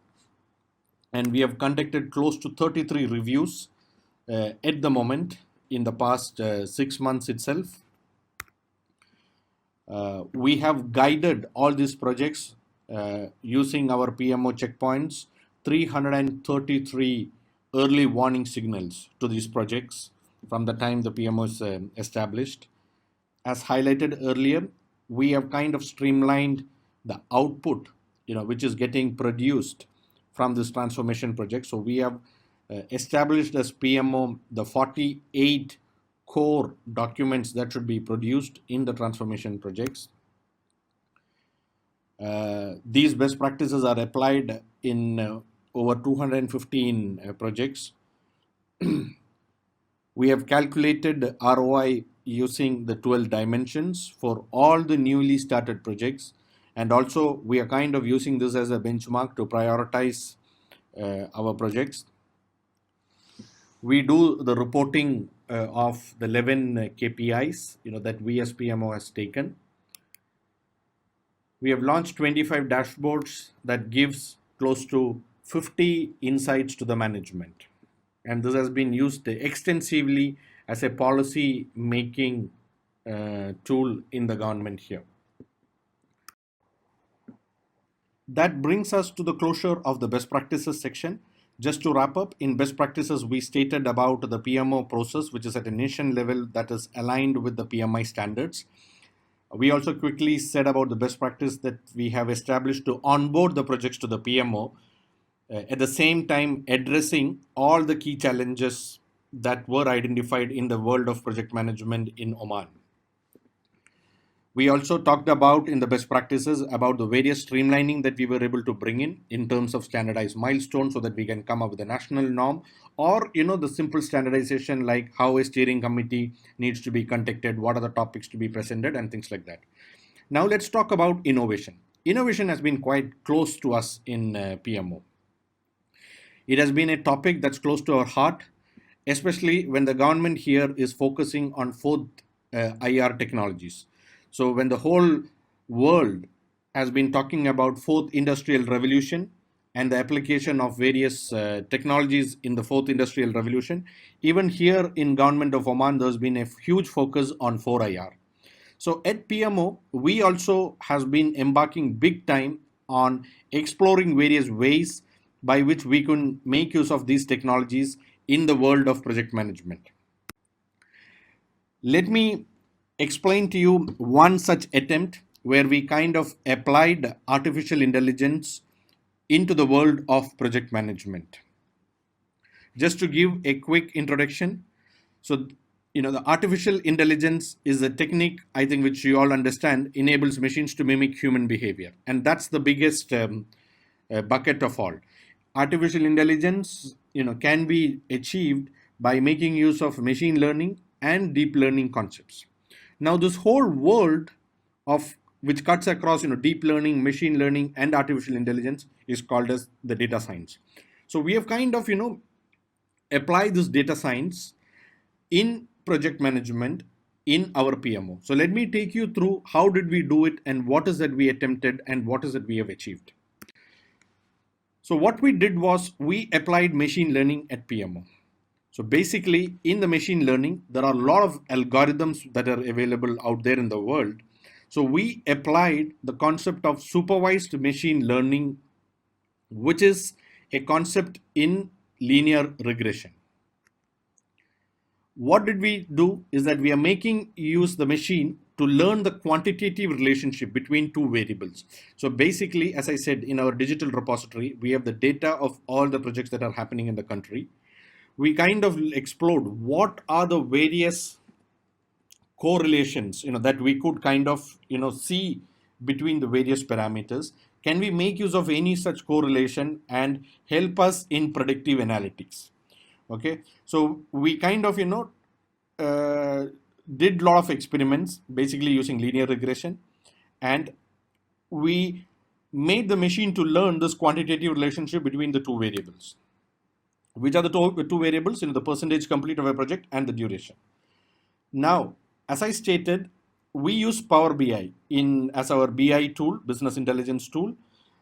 and we have conducted close to 33 reviews at the moment in the past 6 months itself. We have guided all these projects using our PMO checkpoints, 333 early warning signals to these projects from the time the PMO is established. As highlighted earlier, we have kind of streamlined the output, which is getting produced from this transformation project. So we have established as PMO the 48 core documents that should be produced in the transformation projects. These best practices are applied in over 215 projects. We have calculated ROI using the 12 dimensions for all the newly started projects, and also we are kind of using this as a benchmark to prioritize our projects. We do the reporting of the 11 KPIs that we as PMO has taken. We have launched 25 dashboards that gives close to 50 insights to the management, and this has been used extensively as a policy making tool in the government here. That brings us to the closure of the best practices section. Just to wrap up, in best practices, we stated about the PMO process, which is at a nation level that is aligned with the PMI standards. We also quickly said about the best practice that we have established to onboard the projects to the PMO, at the same time addressing all the key challenges that were identified in the world of project management in Oman. We also talked about in the best practices about the various streamlining that we were able to bring in terms of standardized milestones so that we can come up with a national norm, or the simple standardization like how a steering committee needs to be conducted, what are the topics to be presented and things like that. Now let's talk about innovation. Innovation has been quite close to us in PMO. It has been a topic that's close to our heart, especially when the government here is focusing on fourth IR technologies. So when the whole world has been talking about fourth industrial revolution and the application of various technologies in the fourth industrial revolution, even here in Government of Oman, there's been a huge focus on 4IR. So at PMO, we also have been embarking big time on exploring various ways by which we can make use of these technologies in the world of project management. Let me explain to you one such attempt where we kind of applied artificial intelligence into the world of project management. Just to give a quick introduction, so the artificial intelligence is a technique, I think, which you all understand, enables machines to mimic human behavior, and that's the biggest bucket of all. Artificial intelligence, can be achieved by making use of machine learning and deep learning concepts. Now, this whole world of which cuts across, deep learning, machine learning, and artificial intelligence is called as the data science. So we have kind of, apply this data science in project management in our PMO. So let me take you through how did we do it and what is it we attempted and what is it we have achieved. So what we did was we applied machine learning at PMO. So basically in the machine learning, there are a lot of algorithms that are available out there in the world. So we applied the concept of supervised machine learning, which is a concept in linear regression. What did we do is that we are making use the machine to learn the quantitative relationship between two variables. So basically, as I said, in our digital repository, we have the data of all the projects that are happening in the country. We kind of explored what are the various correlations, that we could kind of, see between the various parameters. Can we make use of any such correlation and help us in predictive analytics? Okay, so we kind of, did a lot of experiments, basically using linear regression, and we made the machine to learn this quantitative relationship between the two variables. Which are the two variables? The percentage complete of a project and the duration. Now, as I stated, we use Power BI as our BI tool, business intelligence tool,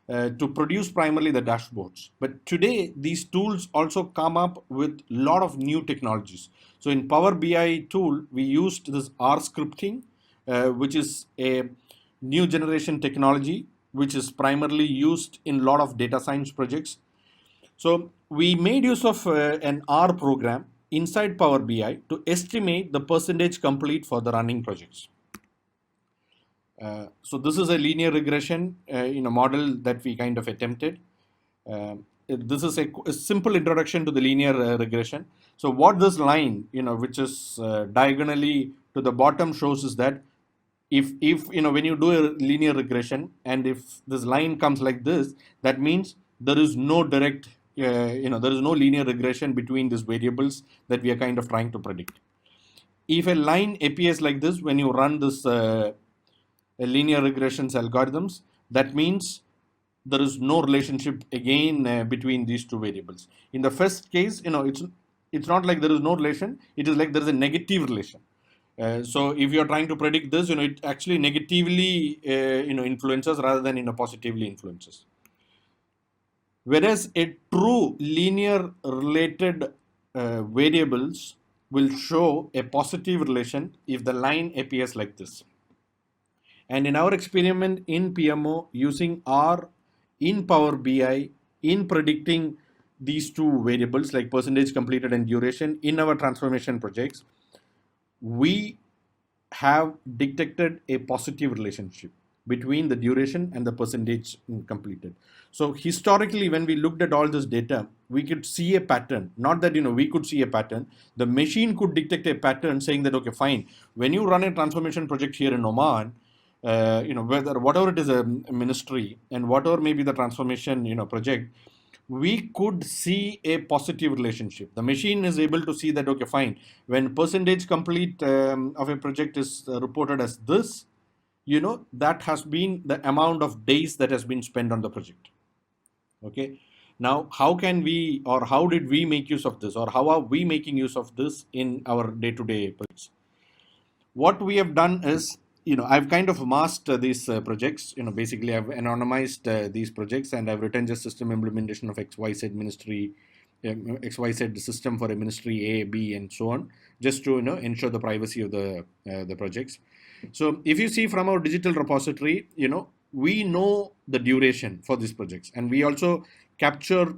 to produce primarily the dashboards. But today, these tools also come up with a lot of new technologies. So in Power BI tool, we used this R scripting, which is a new generation technology, which is primarily used in a lot of data science projects. So we made use of an R program inside Power BI to estimate the percentage complete for the running projects. So this is a linear regression model that we kind of attempted. This is a simple introduction to the linear regression. So what this line, which is diagonally to the bottom, shows is that if when you do a linear regression and if this line comes like this, that means there is no direct, there is no linear regression between these variables that we are kind of trying to predict. If a line appears like this when you run this linear regressions algorithms, that means there is no relationship again between these two variables. In the first case, it's not like there is no relation, it is like there is a negative relation. So if you are trying to predict this, it actually negatively influences rather than positively influences. Whereas a true linear related variables will show a positive relation if the line appears like this. And in our experiment in PMO using R in Power BI in predicting these two variables like percentage completed and duration in our transformation projects, we have detected a positive relationship between the duration and the percentage completed. So historically, when we looked at all this data, we could see a pattern. Not that we could see a pattern. The machine could detect a pattern saying that, okay, fine, when you run a transformation project here in Oman, whatever it is a ministry and whatever may be the transformation project, we could see a positive relationship. The machine is able to see that, okay, fine, when percentage complete of a project is reported as this, that has been the amount of days that has been spent on the project. Okay. Now, how can we, or how did we make use of this, or how are we making use of this in our day-to-day projects? What we have done is, I've kind of masked these projects. Basically, I've anonymized these projects and I've written just system implementation of XYZ ministry, XYZ system for a ministry A, B, and so on, just to ensure the privacy of the projects. So if you see from our digital repository, we know the duration for these projects, and we also capture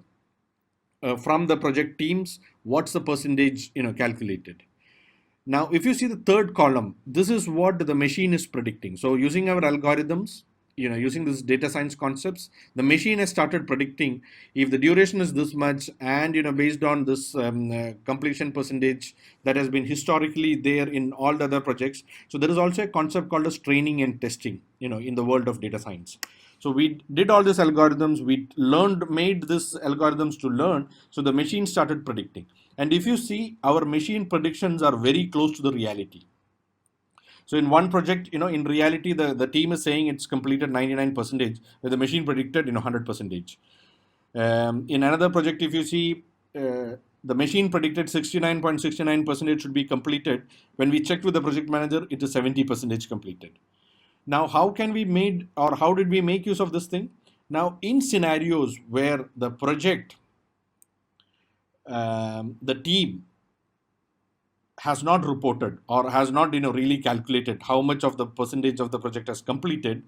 from the project teams what's the percentage calculated. Now, if you see the third column, this is what the machine is predicting. So using our algorithms, using this data science concepts, the machine has started predicting if the duration is this much, and based on this completion percentage that has been historically there in all the other projects. So there is also a concept called as training and testing, in the world of data science. So we did all these algorithms, we made these algorithms to learn, so the machine started predicting. And if you see, our machine predictions are very close to the reality. So in one project, in reality, the team is saying it's completed 99%, where the machine predicted, 100%. In another project, if you see, the machine predicted 69.69% should be completed. When we checked with the project manager, it is 70% completed. Now, how did we make use of this thing? Now, in scenarios where the project, the team has not reported or has not really calculated how much of the percentage of the project has completed,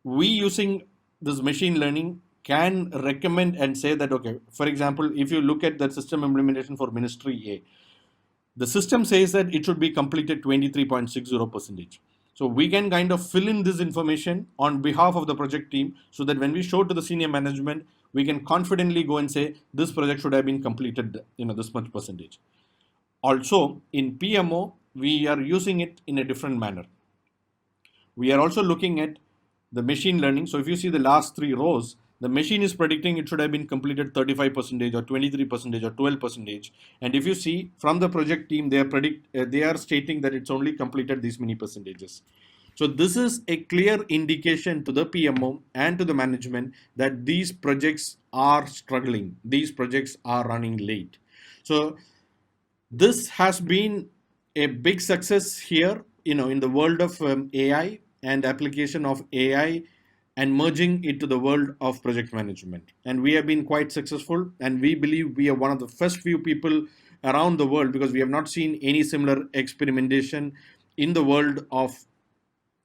we, using this machine learning, can recommend and say that, okay, for example, if you look at the system implementation for Ministry A, the system says that it should be completed 23.60%. So we can kind of fill in this information on behalf of the project team, so that when we show to the senior management, we can confidently go and say this project should have been completed, this much percentage. Also, in PMO, we are using it in a different manner. We are also looking at the machine learning. So if you see the last 3 rows, the machine is predicting it should have been completed 35% or 23% or 12%. And if you see from the project team, they are stating that it's only completed these many percentages. So this is a clear indication to the PMO and to the management that these projects are struggling. These projects are running late. So this has been a big success here, in the world of AI and application of AI and merging it to the world of project management. And we have been quite successful, and we believe we are one of the first few people around the world, because we have not seen any similar experimentation in the world of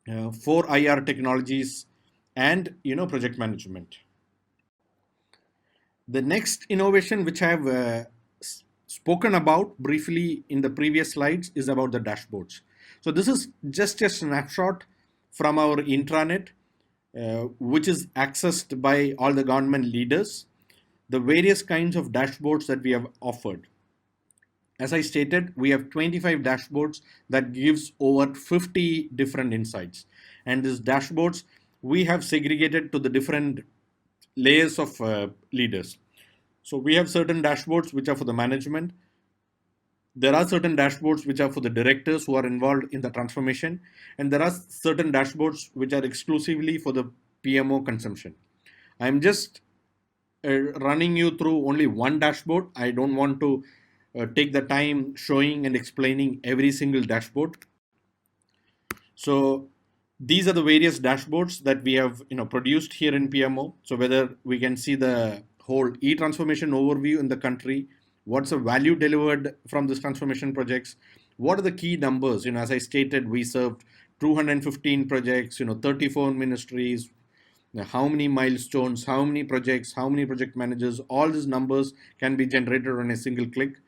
4IR technologies and project management. The next innovation which I have spoken about briefly in the previous slides is about the dashboards. So this is just a snapshot from our intranet, which is accessed by all the government leaders, the various kinds of dashboards that we have offered. As I stated, we have 25 dashboards that gives over 50 different insights. And these dashboards we have segregated to the different layers of leaders. So we have certain dashboards which are for the management. There are certain dashboards which are for the directors who are involved in the transformation. And there are certain dashboards which are exclusively for the PMO consumption. I'm just running you through only one dashboard. I don't want to take the time showing and explaining every single dashboard. So these are the various dashboards that we have produced here in PMO. So whether we can see the whole e-transformation overview in the country, what's the value delivered from this transformation projects, what are the key numbers, as I stated, we served 215 projects, 34 ministries, how many milestones, how many projects, how many project managers, all these numbers can be generated on a single click.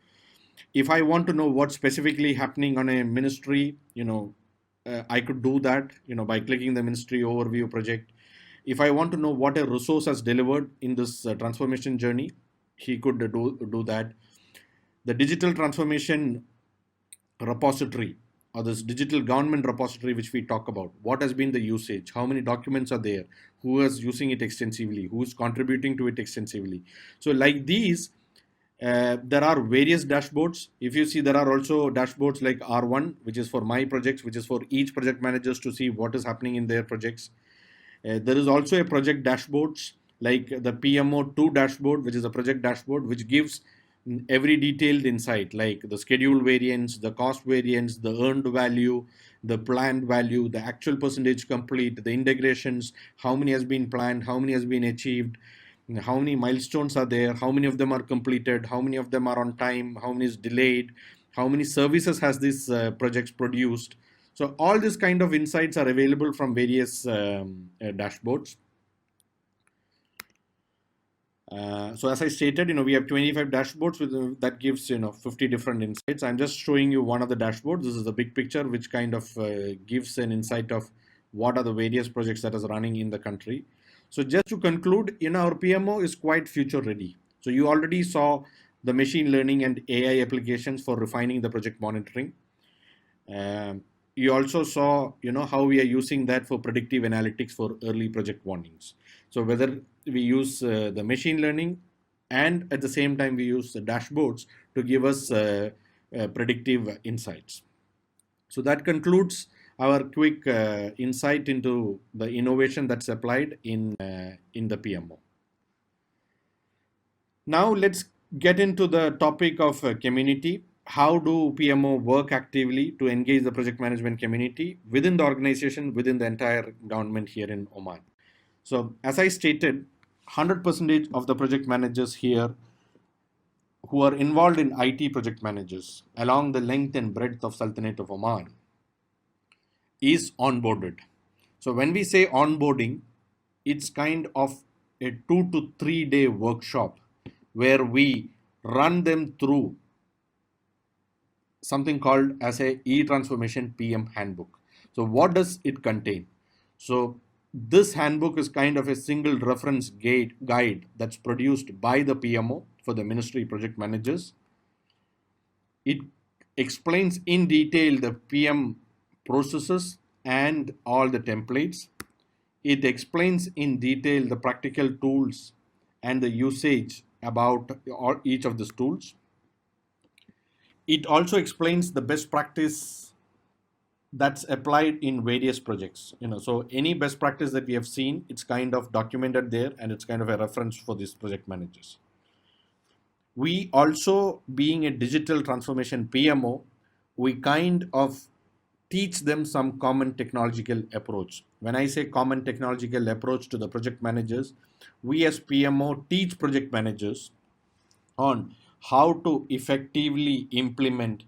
If I want to know what's specifically happening on a ministry, I could do that, by clicking the ministry overview project. If I want to know what a resource has delivered in this transformation journey, he could do that. The digital transformation repository, or this digital government repository which we talk about, what has been the usage, how many documents are there, who is using it extensively, who is contributing to it extensively. So like these, there are various dashboards. If you see, there are also dashboards like R1, which is for my projects, which is for each project managers to see what is happening in their projects. There is also a project dashboards like the PMO2 dashboard, which is a project dashboard, which gives every detailed insight like the schedule variance, the cost variance, the earned value, the planned value, the actual percentage complete, the integrations, how many has been planned, how many has been achieved, how many milestones are there, how many of them are completed, how many of them are on time, how many is delayed, how many services has these projects produced. So all these kind of insights are available from various dashboards. So as I stated, we have 25 dashboards that gives 50 different insights. I'm just showing you one of the dashboards. This is the big picture, which kind of gives an insight of what are the various projects that is running in the country. So just to conclude, our PMO is quite future ready. So you already saw the machine learning and AI applications for refining the project monitoring. You also saw, how we are using that for predictive analytics for early project warnings. So whether we use the machine learning and at the same time we use the dashboards to give us predictive insights. So that concludes our quick insight into the innovation that's applied in the PMO. Now let's get into the topic of community. How do PMO work actively to engage the project management community within the organization, within the entire government here in Oman? So as I stated, 100% of the project managers here who are involved in IT project managers along the length and breadth of Sultanate of Oman is onboarded. So when we say onboarding, it's kind of a 2 to 3 day workshop where we run them through something called as a e-transformation PM handbook. So what does it contain? So this handbook is kind of a single reference guide that's produced by the PMO for the ministry project managers. It explains in detail the PM processes and all the templates. It explains in detail the practical tools and the usage about each of these tools. It also explains the best practice that's applied in various projects. So any best practice that we have seen, it's kind of documented there and it's kind of a reference for these project managers. We also, being a digital transformation PMO, we kind of teach them some common technological approach. When I say common technological approach to the project managers, we as PMO teach project managers on how to effectively implement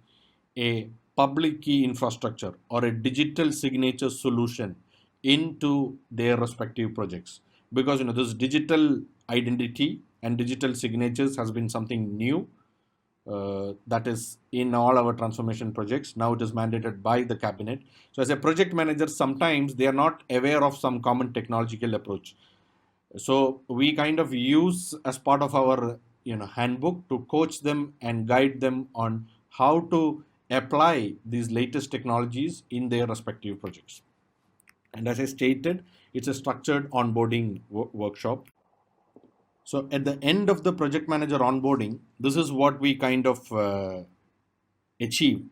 a public key infrastructure or a digital signature solution into their respective projects. Because this digital identity and digital signatures has been something new that is in all our transformation projects. Now it is mandated by the cabinet. So as a project manager, sometimes they are not aware of some common technological approach. So we kind of use as part of our handbook to coach them and guide them on how to apply these latest technologies in their respective projects. And as I stated, it's a structured onboarding workshop. So at the end of the project manager onboarding, this is what we kind of achieve.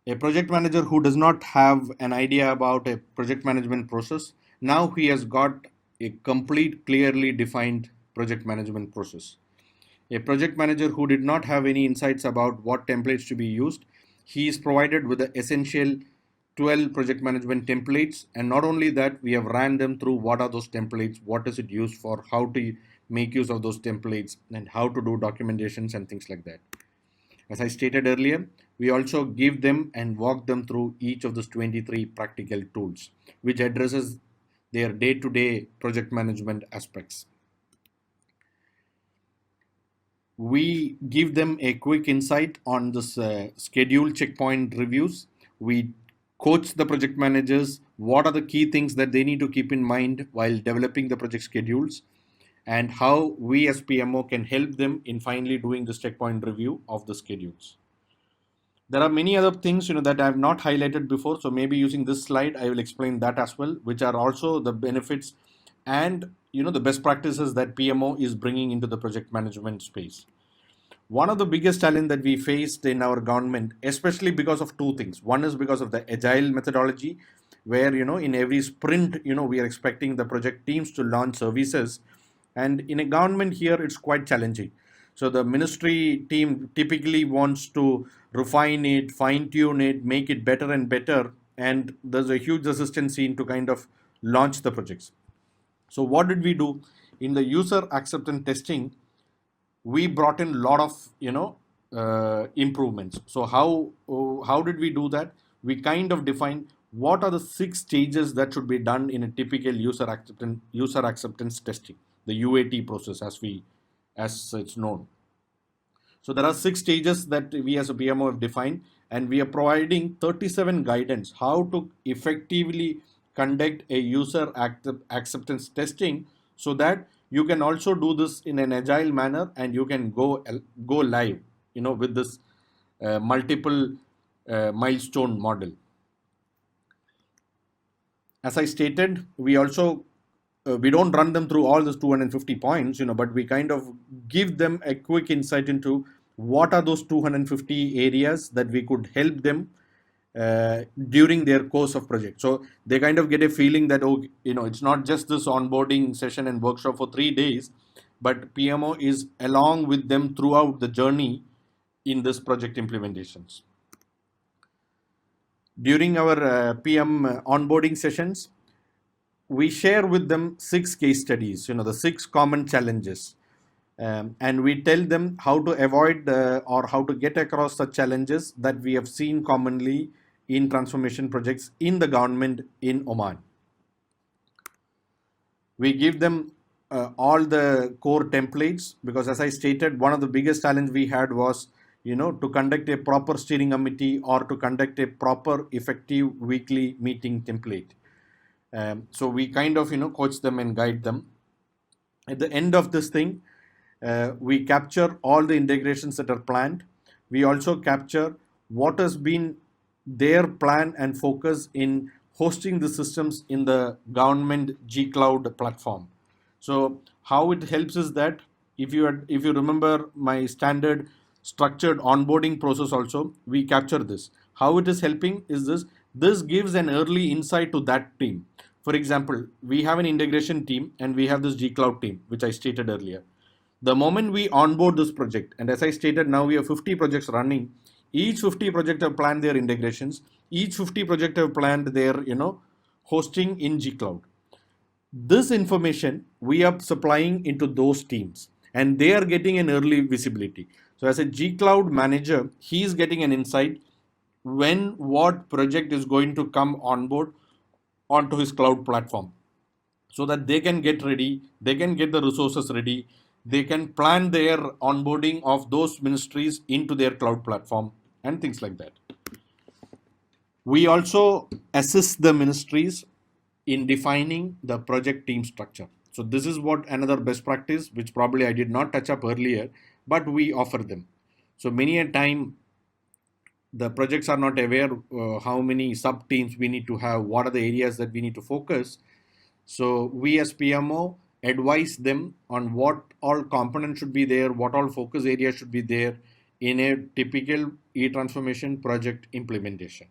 A project manager who does not have an idea about a project management process, now he has got a complete, clearly defined project management process. A project manager who did not have any insights about what templates to be used, he is provided with the essential 12 project management templates. And not only that, we have ran them through what are those templates, what is it used for, how to make use of those templates, and how to do documentations and things like that. As I stated earlier, we also give them and walk them through each of those 23 practical tools, which addresses their day-to-day project management aspects. We give them a quick insight on this schedule checkpoint reviews. We coach the project managers what are the key things that they need to keep in mind while developing the project schedules, and how we as PMO can help them in finally doing this checkpoint review of the schedules. There are many other things that I have not highlighted before, so maybe using this slide I will explain that as well, which are also the benefits and the best practices that PMO is bringing into the project management space. One of the biggest challenges that we faced in our government, especially because of two things. One is because of the agile methodology, where in every sprint we are expecting the project teams to launch services, and in a government here it's quite challenging. So the ministry team typically wants to refine it, fine tune it, make it better and better, and there's a huge resistance seen to kind of launch the projects. So what did we do? In the user acceptance testing, we brought in a lot of improvements. So how did we do that? We kind of defined what are the 6 stages that should be done in a typical user acceptance testing, the UAT process as it's known. So there are 6 stages that we as a PMO have defined, and we are providing 37 guidance how to effectively conduct a user acceptance testing so that you can also do this in an agile manner and you can go live, with this multiple milestone model. As I stated, we also we don't run them through all those 250 points, but we kind of give them a quick insight into what are those 250 areas that we could help them during their course of project. So they kind of get a feeling that, it's not just this onboarding session and workshop for 3 days, but PMO is along with them throughout the journey in this project implementations. During our PM onboarding sessions, we share with them 6 case studies, the 6 common challenges. And we tell them how to avoid or how to get across the challenges that we have seen commonly in transformation projects in the government in Oman. We give them all the core templates because, as I stated, one of the biggest challenge we had was to conduct a proper steering committee or to conduct a proper effective weekly meeting template. So we kind of coach them and guide them. At the end of this thing, we capture all the integrations that are planned. We also capture what has been their plan and focus in hosting the systems in the government G Cloud platform. So how it helps is that if you remember my standard structured onboarding process also, we capture this. How it is helping is this gives an early insight to that team. For example, we have an integration team and we have this G Cloud team, which I stated earlier. The moment we onboard this project, and as I stated, now we have 50 projects running. Each 50 project have planned their integrations. Each 50 project have planned their, hosting in G Cloud. This information we are supplying into those teams and they are getting an early visibility. So as a G Cloud manager, he is getting an insight when what project is going to come on board onto his cloud platform so that they can get ready, they can get the resources ready, they can plan their onboarding of those ministries into their cloud platform and things like that. We also assist the ministries in defining the project team structure. So this is what another best practice, which probably I did not touch up earlier, but we offer them. So many a time the projects are not aware how many sub teams we need to have, what are the areas that we need to focus. So we as PMO advise them on what all components should be there, what all focus areas should be there in a typical e-transformation project implementation.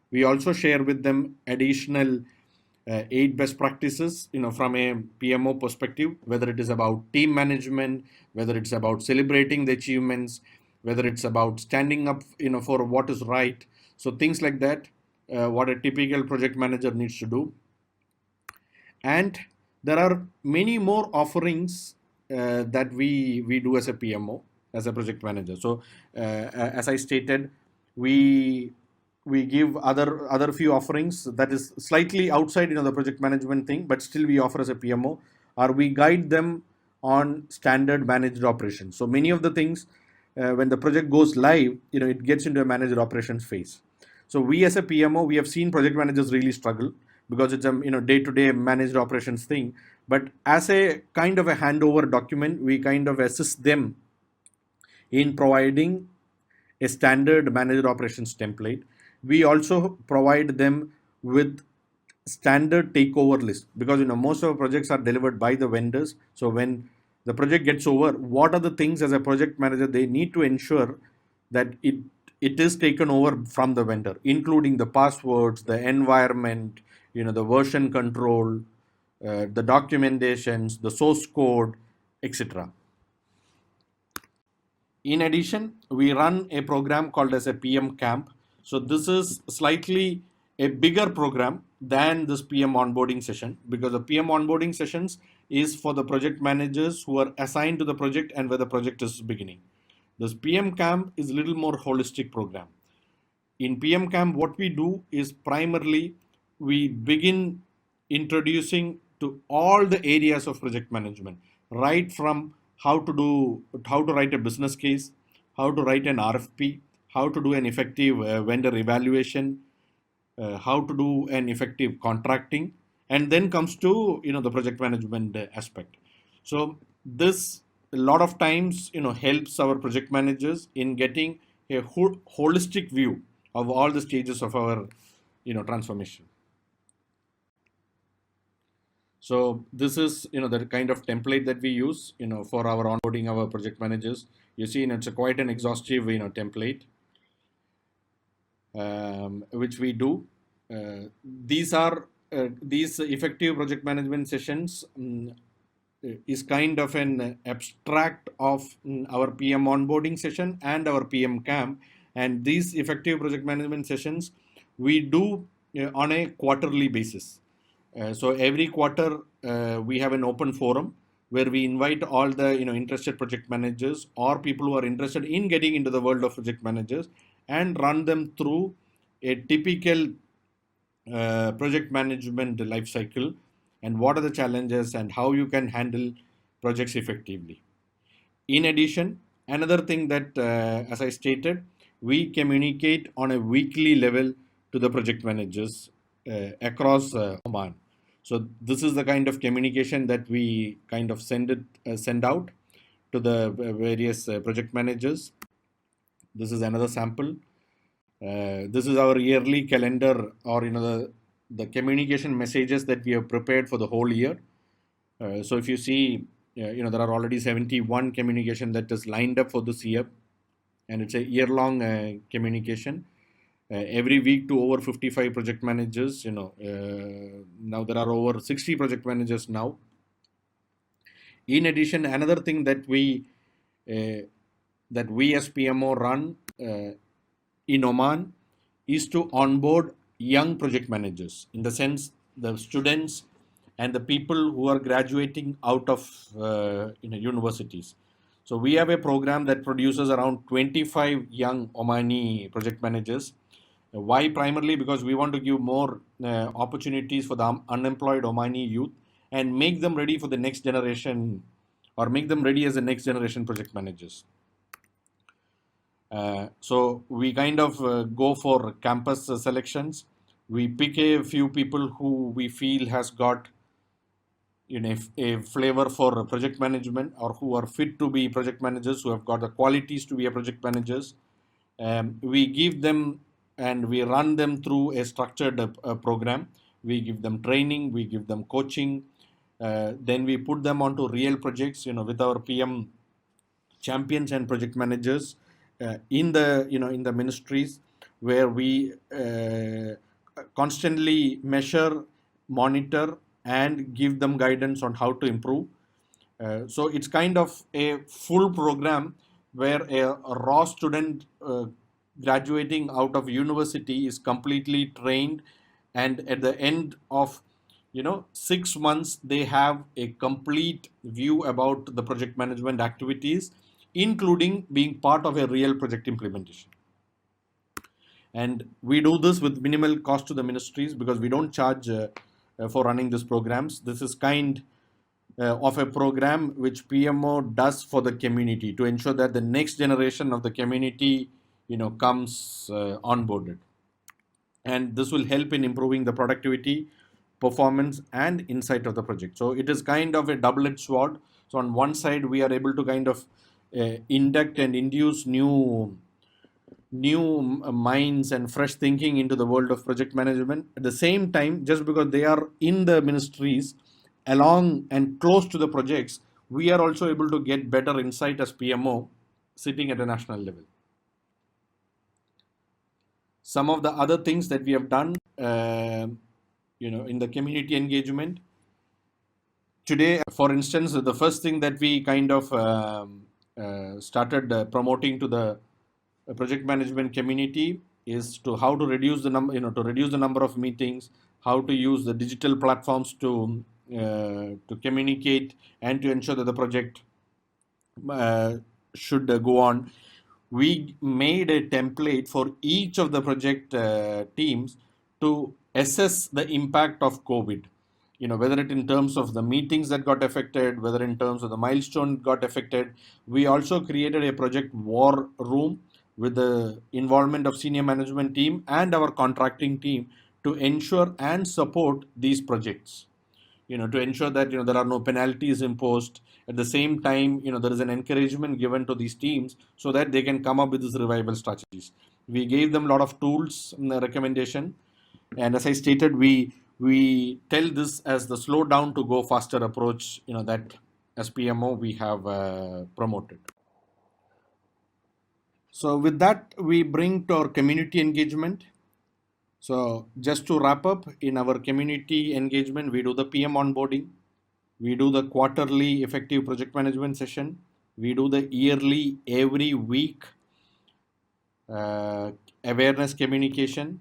We also share with them additional 8 best practices, from a PMO perspective, whether it is about team management, whether it's about celebrating the achievements, whether it's about standing up, for what is right. So things like that, what a typical project manager needs to do. And there are many more offerings that we do as a PMO, as a project manager. So as I stated, we give other few offerings that is slightly outside the project management thing, but still we offer as a PMO, or we guide them on standard managed operations. So many of the things when the project goes live, it gets into a managed operations phase. So we as a PMO, we have seen project managers really struggle because it's a day-to-day managed operations thing. But as a kind of a handover document, we kind of assist them in providing a standard managed operations template. We also provide them with standard takeover list because most of our projects are delivered by the vendors. So when the project gets over, what are the things as a project manager they need to ensure that it is taken over from the vendor, including the passwords, the environment, the version control, the documentations, the source code, etc. In addition, we run a program called as a PM Camp. So this is slightly a bigger program than this PM onboarding session because the PM onboarding sessions is for the project managers who are assigned to the project and where the project is beginning. This PM Camp is a little more holistic program. In PM Camp, what we do is primarily we begin introducing to all the areas of project management, right from how to write a business case, how to write an RFP, how to do an effective vendor evaluation, how to do an effective contracting, and then comes to the project management aspect. So this a lot of times helps our project managers in getting a holistic view of all the stages of our transformation. So this is the kind of template that we use for our onboarding our project managers. You see, it's quite an exhaustive template which we do. These effective project management sessions is kind of an abstract of our PM onboarding session and our PM camp. And these effective project management sessions we do on a quarterly basis. So every quarter we have an open forum where we invite all the interested project managers or people who are interested in getting into the world of project managers and run them through a typical project management life cycle, and what are the challenges and how you can handle projects effectively. In addition, another thing that, as I stated, we communicate on a weekly level to the project managers across Oman. So this is the kind of communication that we kind of send out to the various project managers. This is another sample. This is our yearly calendar, or the communication messages that we have prepared for the whole year. So if you see, there are already 71 communication that is lined up for this year, and it's a year-long communication. Every week to over 55 project managers. Now there are over 60 project managers now. In addition, another thing that we as PMO run in Oman is to onboard young project managers, in the sense the students and the people who are graduating out of universities. So we have a program that produces around 25 young Omani project managers. Why? Primarily because we want to give more opportunities for the unemployed Omani youth and make them ready for the next generation, or make them ready as the next generation project managers. So we kind of go for campus selections. We pick a few people who we feel has got a flavor for project management, or who are fit to be project managers, who have got the qualities to be a project managers. We give them and we run them through a structured program. We give them training, we give them coaching, then we put them onto real projects with our PM champions and project managers in the ministries, where we constantly measure, monitor, and give them guidance on how to improve. So it's kind of a full program where a raw student graduating out of university is completely trained, and at the end of 6 months they have a complete view about the project management activities, including being part of a real project implementation. And we do this with minimal cost to the ministries, because we don't charge for running these programs. This is kind of a program which PMO does for the community, to ensure that the next generation of the community comes onboarded. And this will help in improving the productivity, performance, and insight of the project. So it is kind of a double-edged sword. So on one side, we are able to kind of induct and induce new minds and fresh thinking into the world of project management. At the same time, just because they are in the ministries along and close to the projects, we are also able to get better insight as PMO sitting at a national level. Some of the other things that we have done in the community engagement today, for instance, the first thing that we kind of started promoting to the project management community is to how to reduce the number of meetings, how to use the digital platforms to communicate and to ensure that the project should go on. We made a template for each of the project teams to assess the impact of COVID. Whether it in terms of the meetings that got affected, whether in terms of the milestone got affected. We also created a project war room with the involvement of senior management team and our contracting team to ensure and support these projects, to ensure that there are no penalties imposed. At the same time, there is an encouragement given to these teams so that they can come up with these revival strategies. We gave them a lot of tools in the recommendation, and as I stated, we tell this as the slow down to go faster approach, that as PMO we have promoted. So with that, we bring to our community engagement. So just to wrap up, in our community engagement, we do the PM onboarding, we do the quarterly effective project management session, we do the yearly every week awareness communication.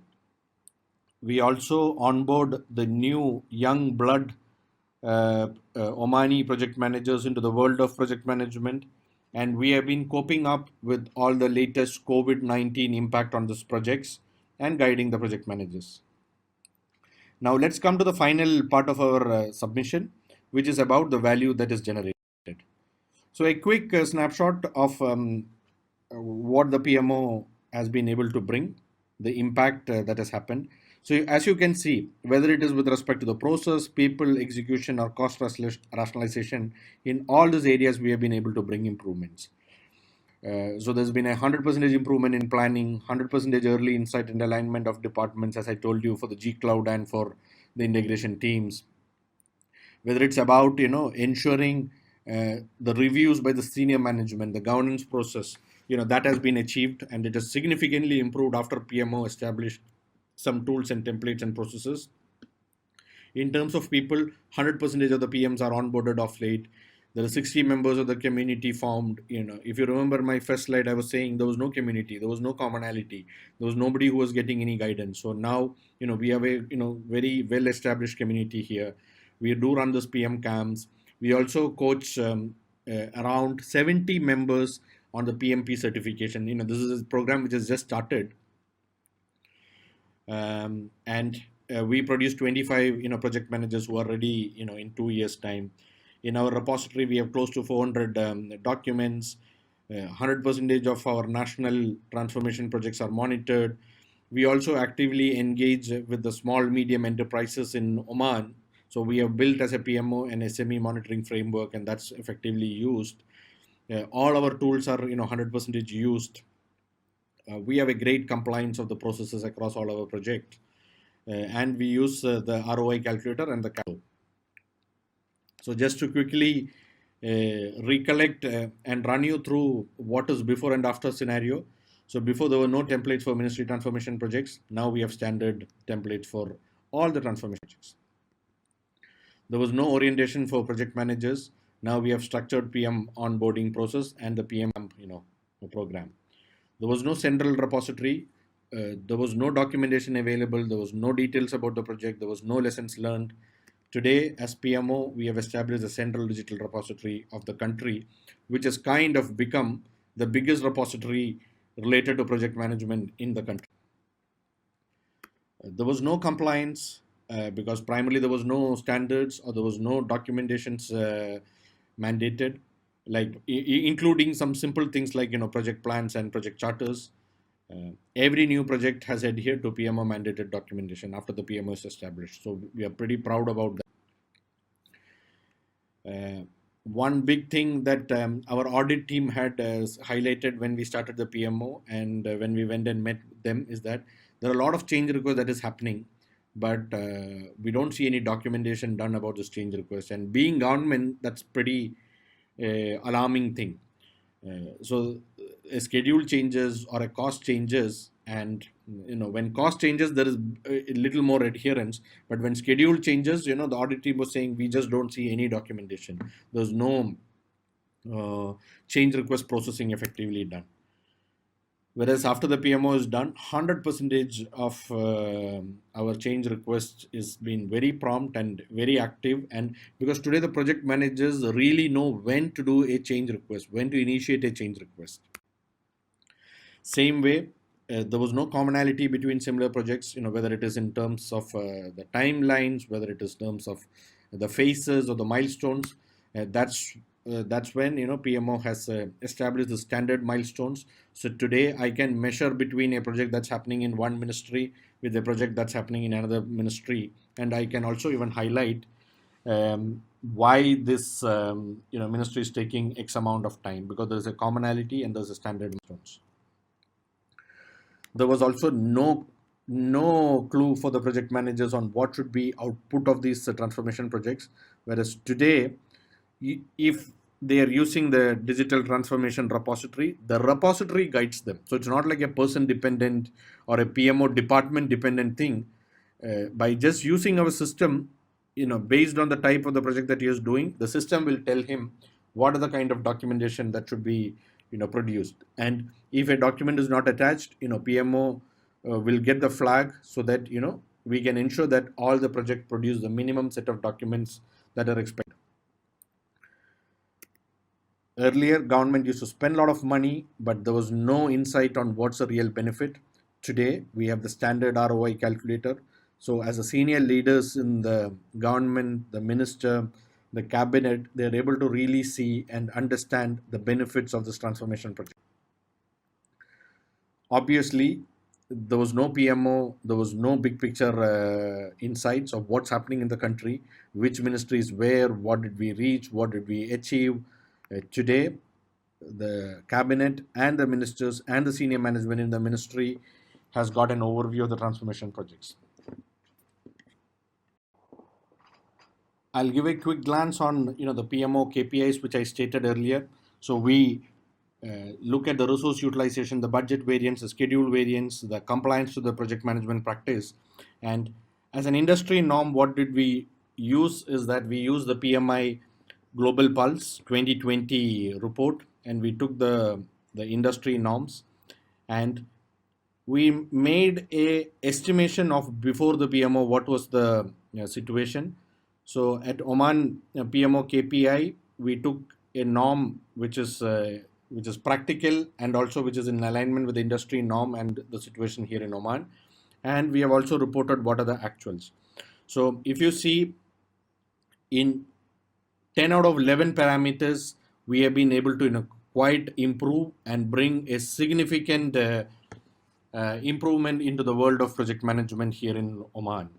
We also onboard the new young blood Omani project managers into the world of project management, and we have been coping up with all the latest COVID-19 impact on these projects and guiding the project managers. Now let's come to the final part of our submission, which is about the value that is generated. So a quick snapshot of what the PMO has been able to bring, the impact that has happened. So as you can see, whether it is with respect to the process, people, execution, or cost rationalization, in all these areas we have been able to bring improvements. So there's been 100% improvement in planning, 100% early insight and alignment of departments, as I told you, for the G Cloud and for the integration teams. Whether it's about ensuring the reviews by the senior management, the governance process, that has been achieved, and it has significantly improved after PMO established some tools and templates and processes. In terms of people, 100% of the PMs are onboarded of late. There are 60 members of the community formed. If you remember my first slide, I was saying there was no community, there was no commonality, there was nobody who was getting any guidance. So now, we have a very well established community here. We do run this PM camps. We also coach around 70 members on the PMP certification. This is a program which has just started. And we produce 25 project managers who are ready in 2 years time. In our repository we have close to 400 documents. 100% of our national transformation projects are monitored. We also actively engage with the small medium enterprises in Oman. So we have built as a PMO an SME monitoring framework, and that's effectively used. All our tools are 100% used. We have a great compliance of the processes across all our projects, and we use the ROI calculator and the calculator. So just to quickly recollect and run you through what is before and after scenario. So before there were no templates for ministry transformation projects. Now we have standard templates for all the transformation projects. There was no orientation for project managers. Now we have structured PM onboarding process and the PM program. There was no central repository. There was no documentation available. There was no details about the project. There was no lessons learned. Today, as PMO, we have established a central digital repository of the country, which has kind of become the biggest repository related to project management in the country. There was no compliance because primarily there was no standards or there was no documentations mandated, like including some simple things like project plans and project charters. Every new project has adhered to PMO mandated documentation after the PMO is established. So we are pretty proud about that. One big thing that our audit team had highlighted when we started the PMO and when we went and met them is that there are a lot of change requests that is happening, but we don't see any documentation done about this change request. And being government, that's pretty alarming thing. So a schedule changes or a cost changes, and when cost changes there is a little more adherence, but when schedule changes, the audit team was saying we just don't see any documentation. There's no change request processing effectively done. Whereas after the PMO is done, 100% of our change requests is been very prompt and very active. And because today the project managers really know when to do a change request, when to initiate a change request. Same way, there was no commonality between similar projects, whether it is in terms of the timelines, whether it is in terms of the phases or the milestones. That's that's when PMO has established the standard milestones. So today I can measure between a project that's happening in one ministry with a project that's happening in another ministry, and I can also even highlight why this ministry is taking X amount of time, because there's a commonality and there's a standard milestones. There was also no clue for the project managers on what should be output of these transformation projects, whereas today, if they are using the digital transformation repository, the repository guides them. So it's not like a person dependent or a PMO department dependent thing. By just using our system, based on the type of the project that he is doing, the system will tell him what are the kind of documentation that should be produced. And if a document is not attached, PMO will get the flag, so that we can ensure that all the project produce the minimum set of documents that are expected. Earlier, government used to spend a lot of money, but there was no insight on what's the real benefit. Today, we have the standard ROI calculator. So as a senior leaders in the government, the minister, the cabinet, they're able to really see and understand the benefits of this transformation project. Obviously, there was no PMO, there was no big picture insights of what's happening in the country, which ministries where, what did we reach, what did we achieve. Today, the cabinet and the ministers and the senior management in the ministry has got an overview of the transformation projects. I'll give a quick glance on the PMO KPIs which I stated earlier. So we look at the resource utilization, the budget variance, the schedule variance, the compliance to the project management practice. And as an industry norm, what did we use is that we use the PMI Global Pulse 2020 report, and we took the industry norms, and we made a estimation of before the PMO what was the situation. So at Oman PMO KPI, we took a norm which is practical and also which is in alignment with the industry norm and the situation here in Oman, and we have also reported what are the actuals. So if you see, in 10 out of 11 parameters, we have been able to quite improve and bring a significant improvement into the world of project management here in Oman.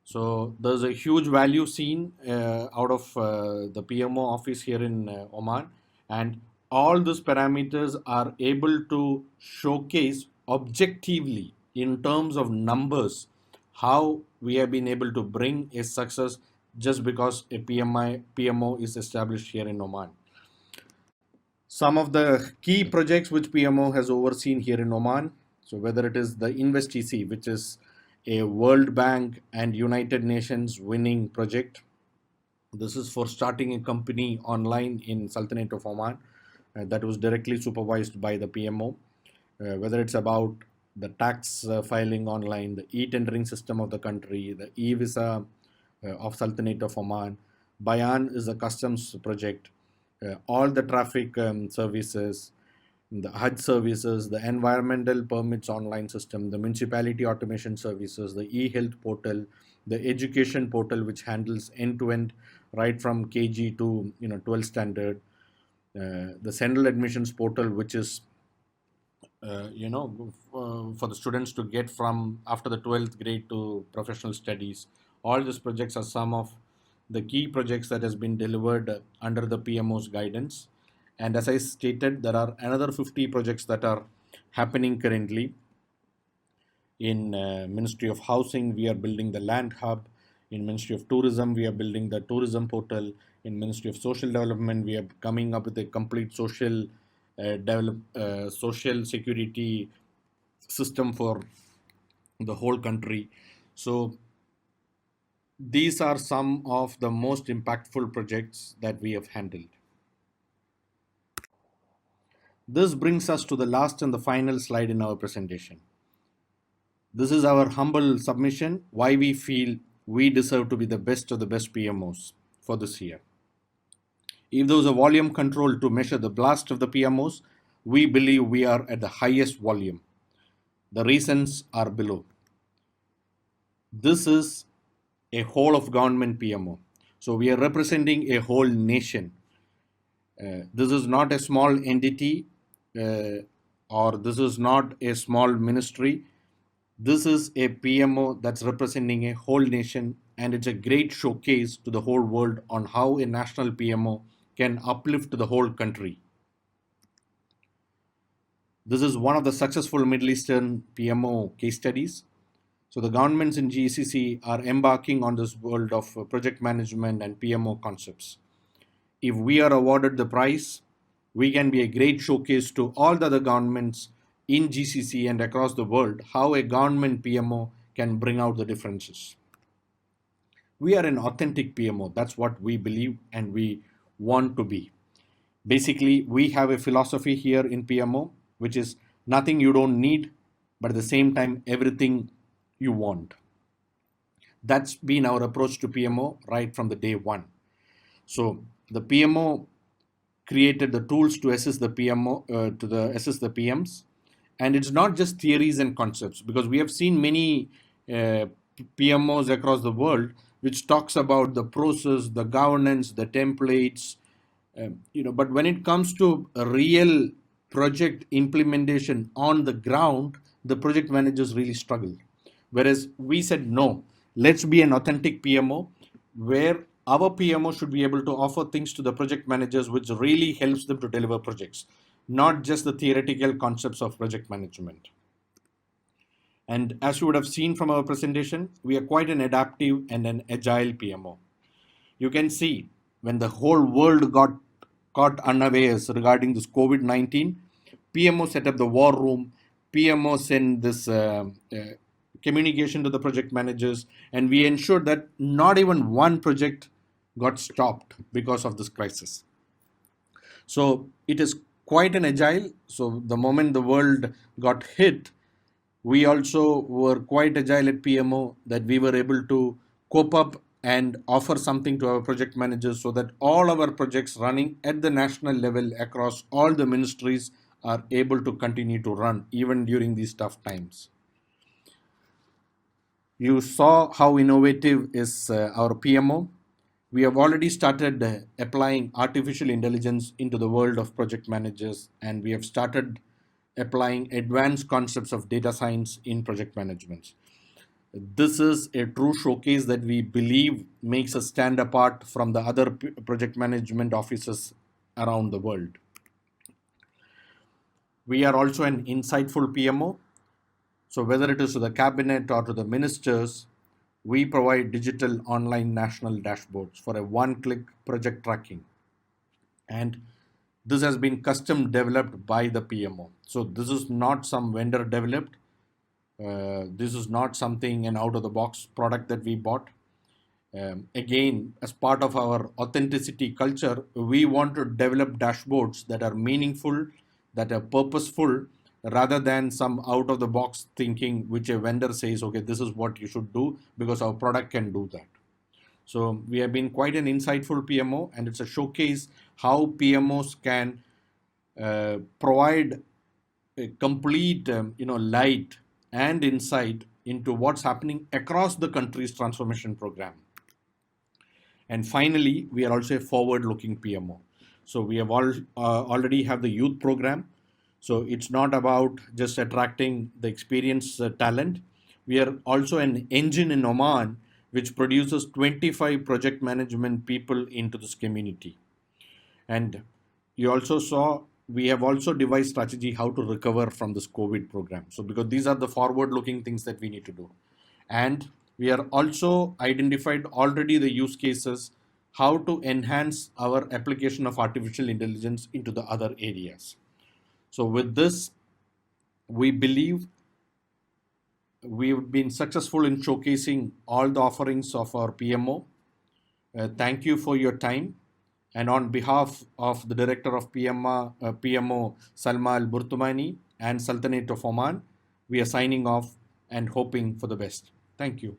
So there's a huge value seen out of the PMO office here in Oman, and all these parameters are able to showcase objectively in terms of numbers how we have been able to bring a success just because a PMO is established here in Oman. Some of the key projects which PMO has overseen here in Oman, so whether it is the InvestEC, which is a World Bank and United Nations winning project. This is for starting a company online in Sultanate of Oman that was directly supervised by the PMO. Whether it's about the tax filing online, the e-tendering system of the country, the e-visa of Sultanate of Oman. Bayan is a customs project. All the traffic services, the Hajj services, the environmental permits online system, the municipality automation services, the e-health portal, the education portal which handles end-to-end right from KG to 12 standard, the central admissions portal which is for the students to get from after the 12th grade to professional studies. All these projects are some of the key projects that has been delivered under the PMO's guidance. And as I stated, there are another 50 projects that are happening currently. In Ministry of Housing, we are building the Land Hub. In Ministry of Tourism, we are building the Tourism Portal. In Ministry of Social Development, we are coming up with a complete social security system for the whole country. So these are some of the most impactful projects that we have handled. This brings us to the last and the final slide in our presentation. This is our humble submission, why we feel we deserve to be the best of the best PMOs for this year. If there was a volume control to measure the blast of the PMOs, we believe we are at the highest volume. The reasons are below. This is a whole of government PMO. So we are representing a whole nation. This is not a small entity, or this is not a small ministry. This is a PMO that's representing a whole nation, and it's a great showcase to the whole world on how a national PMO can uplift the whole country. This is one of the successful Middle Eastern PMO case studies. So the governments in GCC are embarking on this world of project management and PMO concepts. If we are awarded the prize, we can be a great showcase to all the other governments in GCC and across the world how a government PMO can bring out the differences. We are an authentic PMO. That's what we believe and we want to be. Basically, we have a philosophy here in PMO, which is nothing you don't need, but at the same time, everything you want. That's been our approach to PMO right from the day one. So the PMO created the tools to assist the PMO, assist the PMs, and it's not just theories and concepts, because we have seen many PMOs across the world which talks about the process, the governance, the templates, but when it comes to a real project implementation on the ground, the project managers really struggle. Whereas we said, no, let's be an authentic PMO where our PMO should be able to offer things to the project managers which really helps them to deliver projects, not just the theoretical concepts of project management. And as you would have seen from our presentation, we are quite an adaptive and an agile PMO. You can see when the whole world got caught unawares regarding this COVID-19, PMO set up the war room, PMO sent this communication to the project managers, and we ensured that not even one project got stopped because of this crisis. So it is quite an agile. So the moment the world got hit, we also were quite agile at PMO, that we were able to cope up and offer something to our project managers so that all our projects running at the national level across all the ministries are able to continue to run even during these tough times. You saw how innovative is our PMO. We have already started applying artificial intelligence into the world of project managers, and we have started applying advanced concepts of data science in project management. This is a true showcase that we believe makes us stand apart from the other project management offices around the world. We are also an insightful PMO. So whether it is to the cabinet or to the ministers, we provide digital online national dashboards for a one-click project tracking. And this has been custom developed by the PMO. So this is not some vendor developed. This is not something an out-of-the-box product that we bought. Again, as part of our authenticity culture, we want to develop dashboards that are meaningful, that are purposeful, rather than some out-of-the-box thinking which a vendor says, okay, this is what you should do because our product can do that. So we have been quite an insightful PMO, and it's a showcase how PMOs can provide a complete light and insight into what's happening across the country's transformation program. And finally, we are also a forward-looking PMO. So we have already have the youth program. So it's not about just attracting the experienced talent. We are also an engine in Oman which produces 25 project management people into this community. And you also saw we have also devised strategy how to recover from this COVID program. So because these are the forward-looking things that we need to do. And we are also identified already the use cases, how to enhance our application of artificial intelligence into the other areas. So with this, we believe we've been successful in showcasing all the offerings of our PMO. Thank you for your time. And on behalf of the Director of PMO, Salma Al Burtamani, and Sultanate of Oman, we are signing off and hoping for the best. Thank you.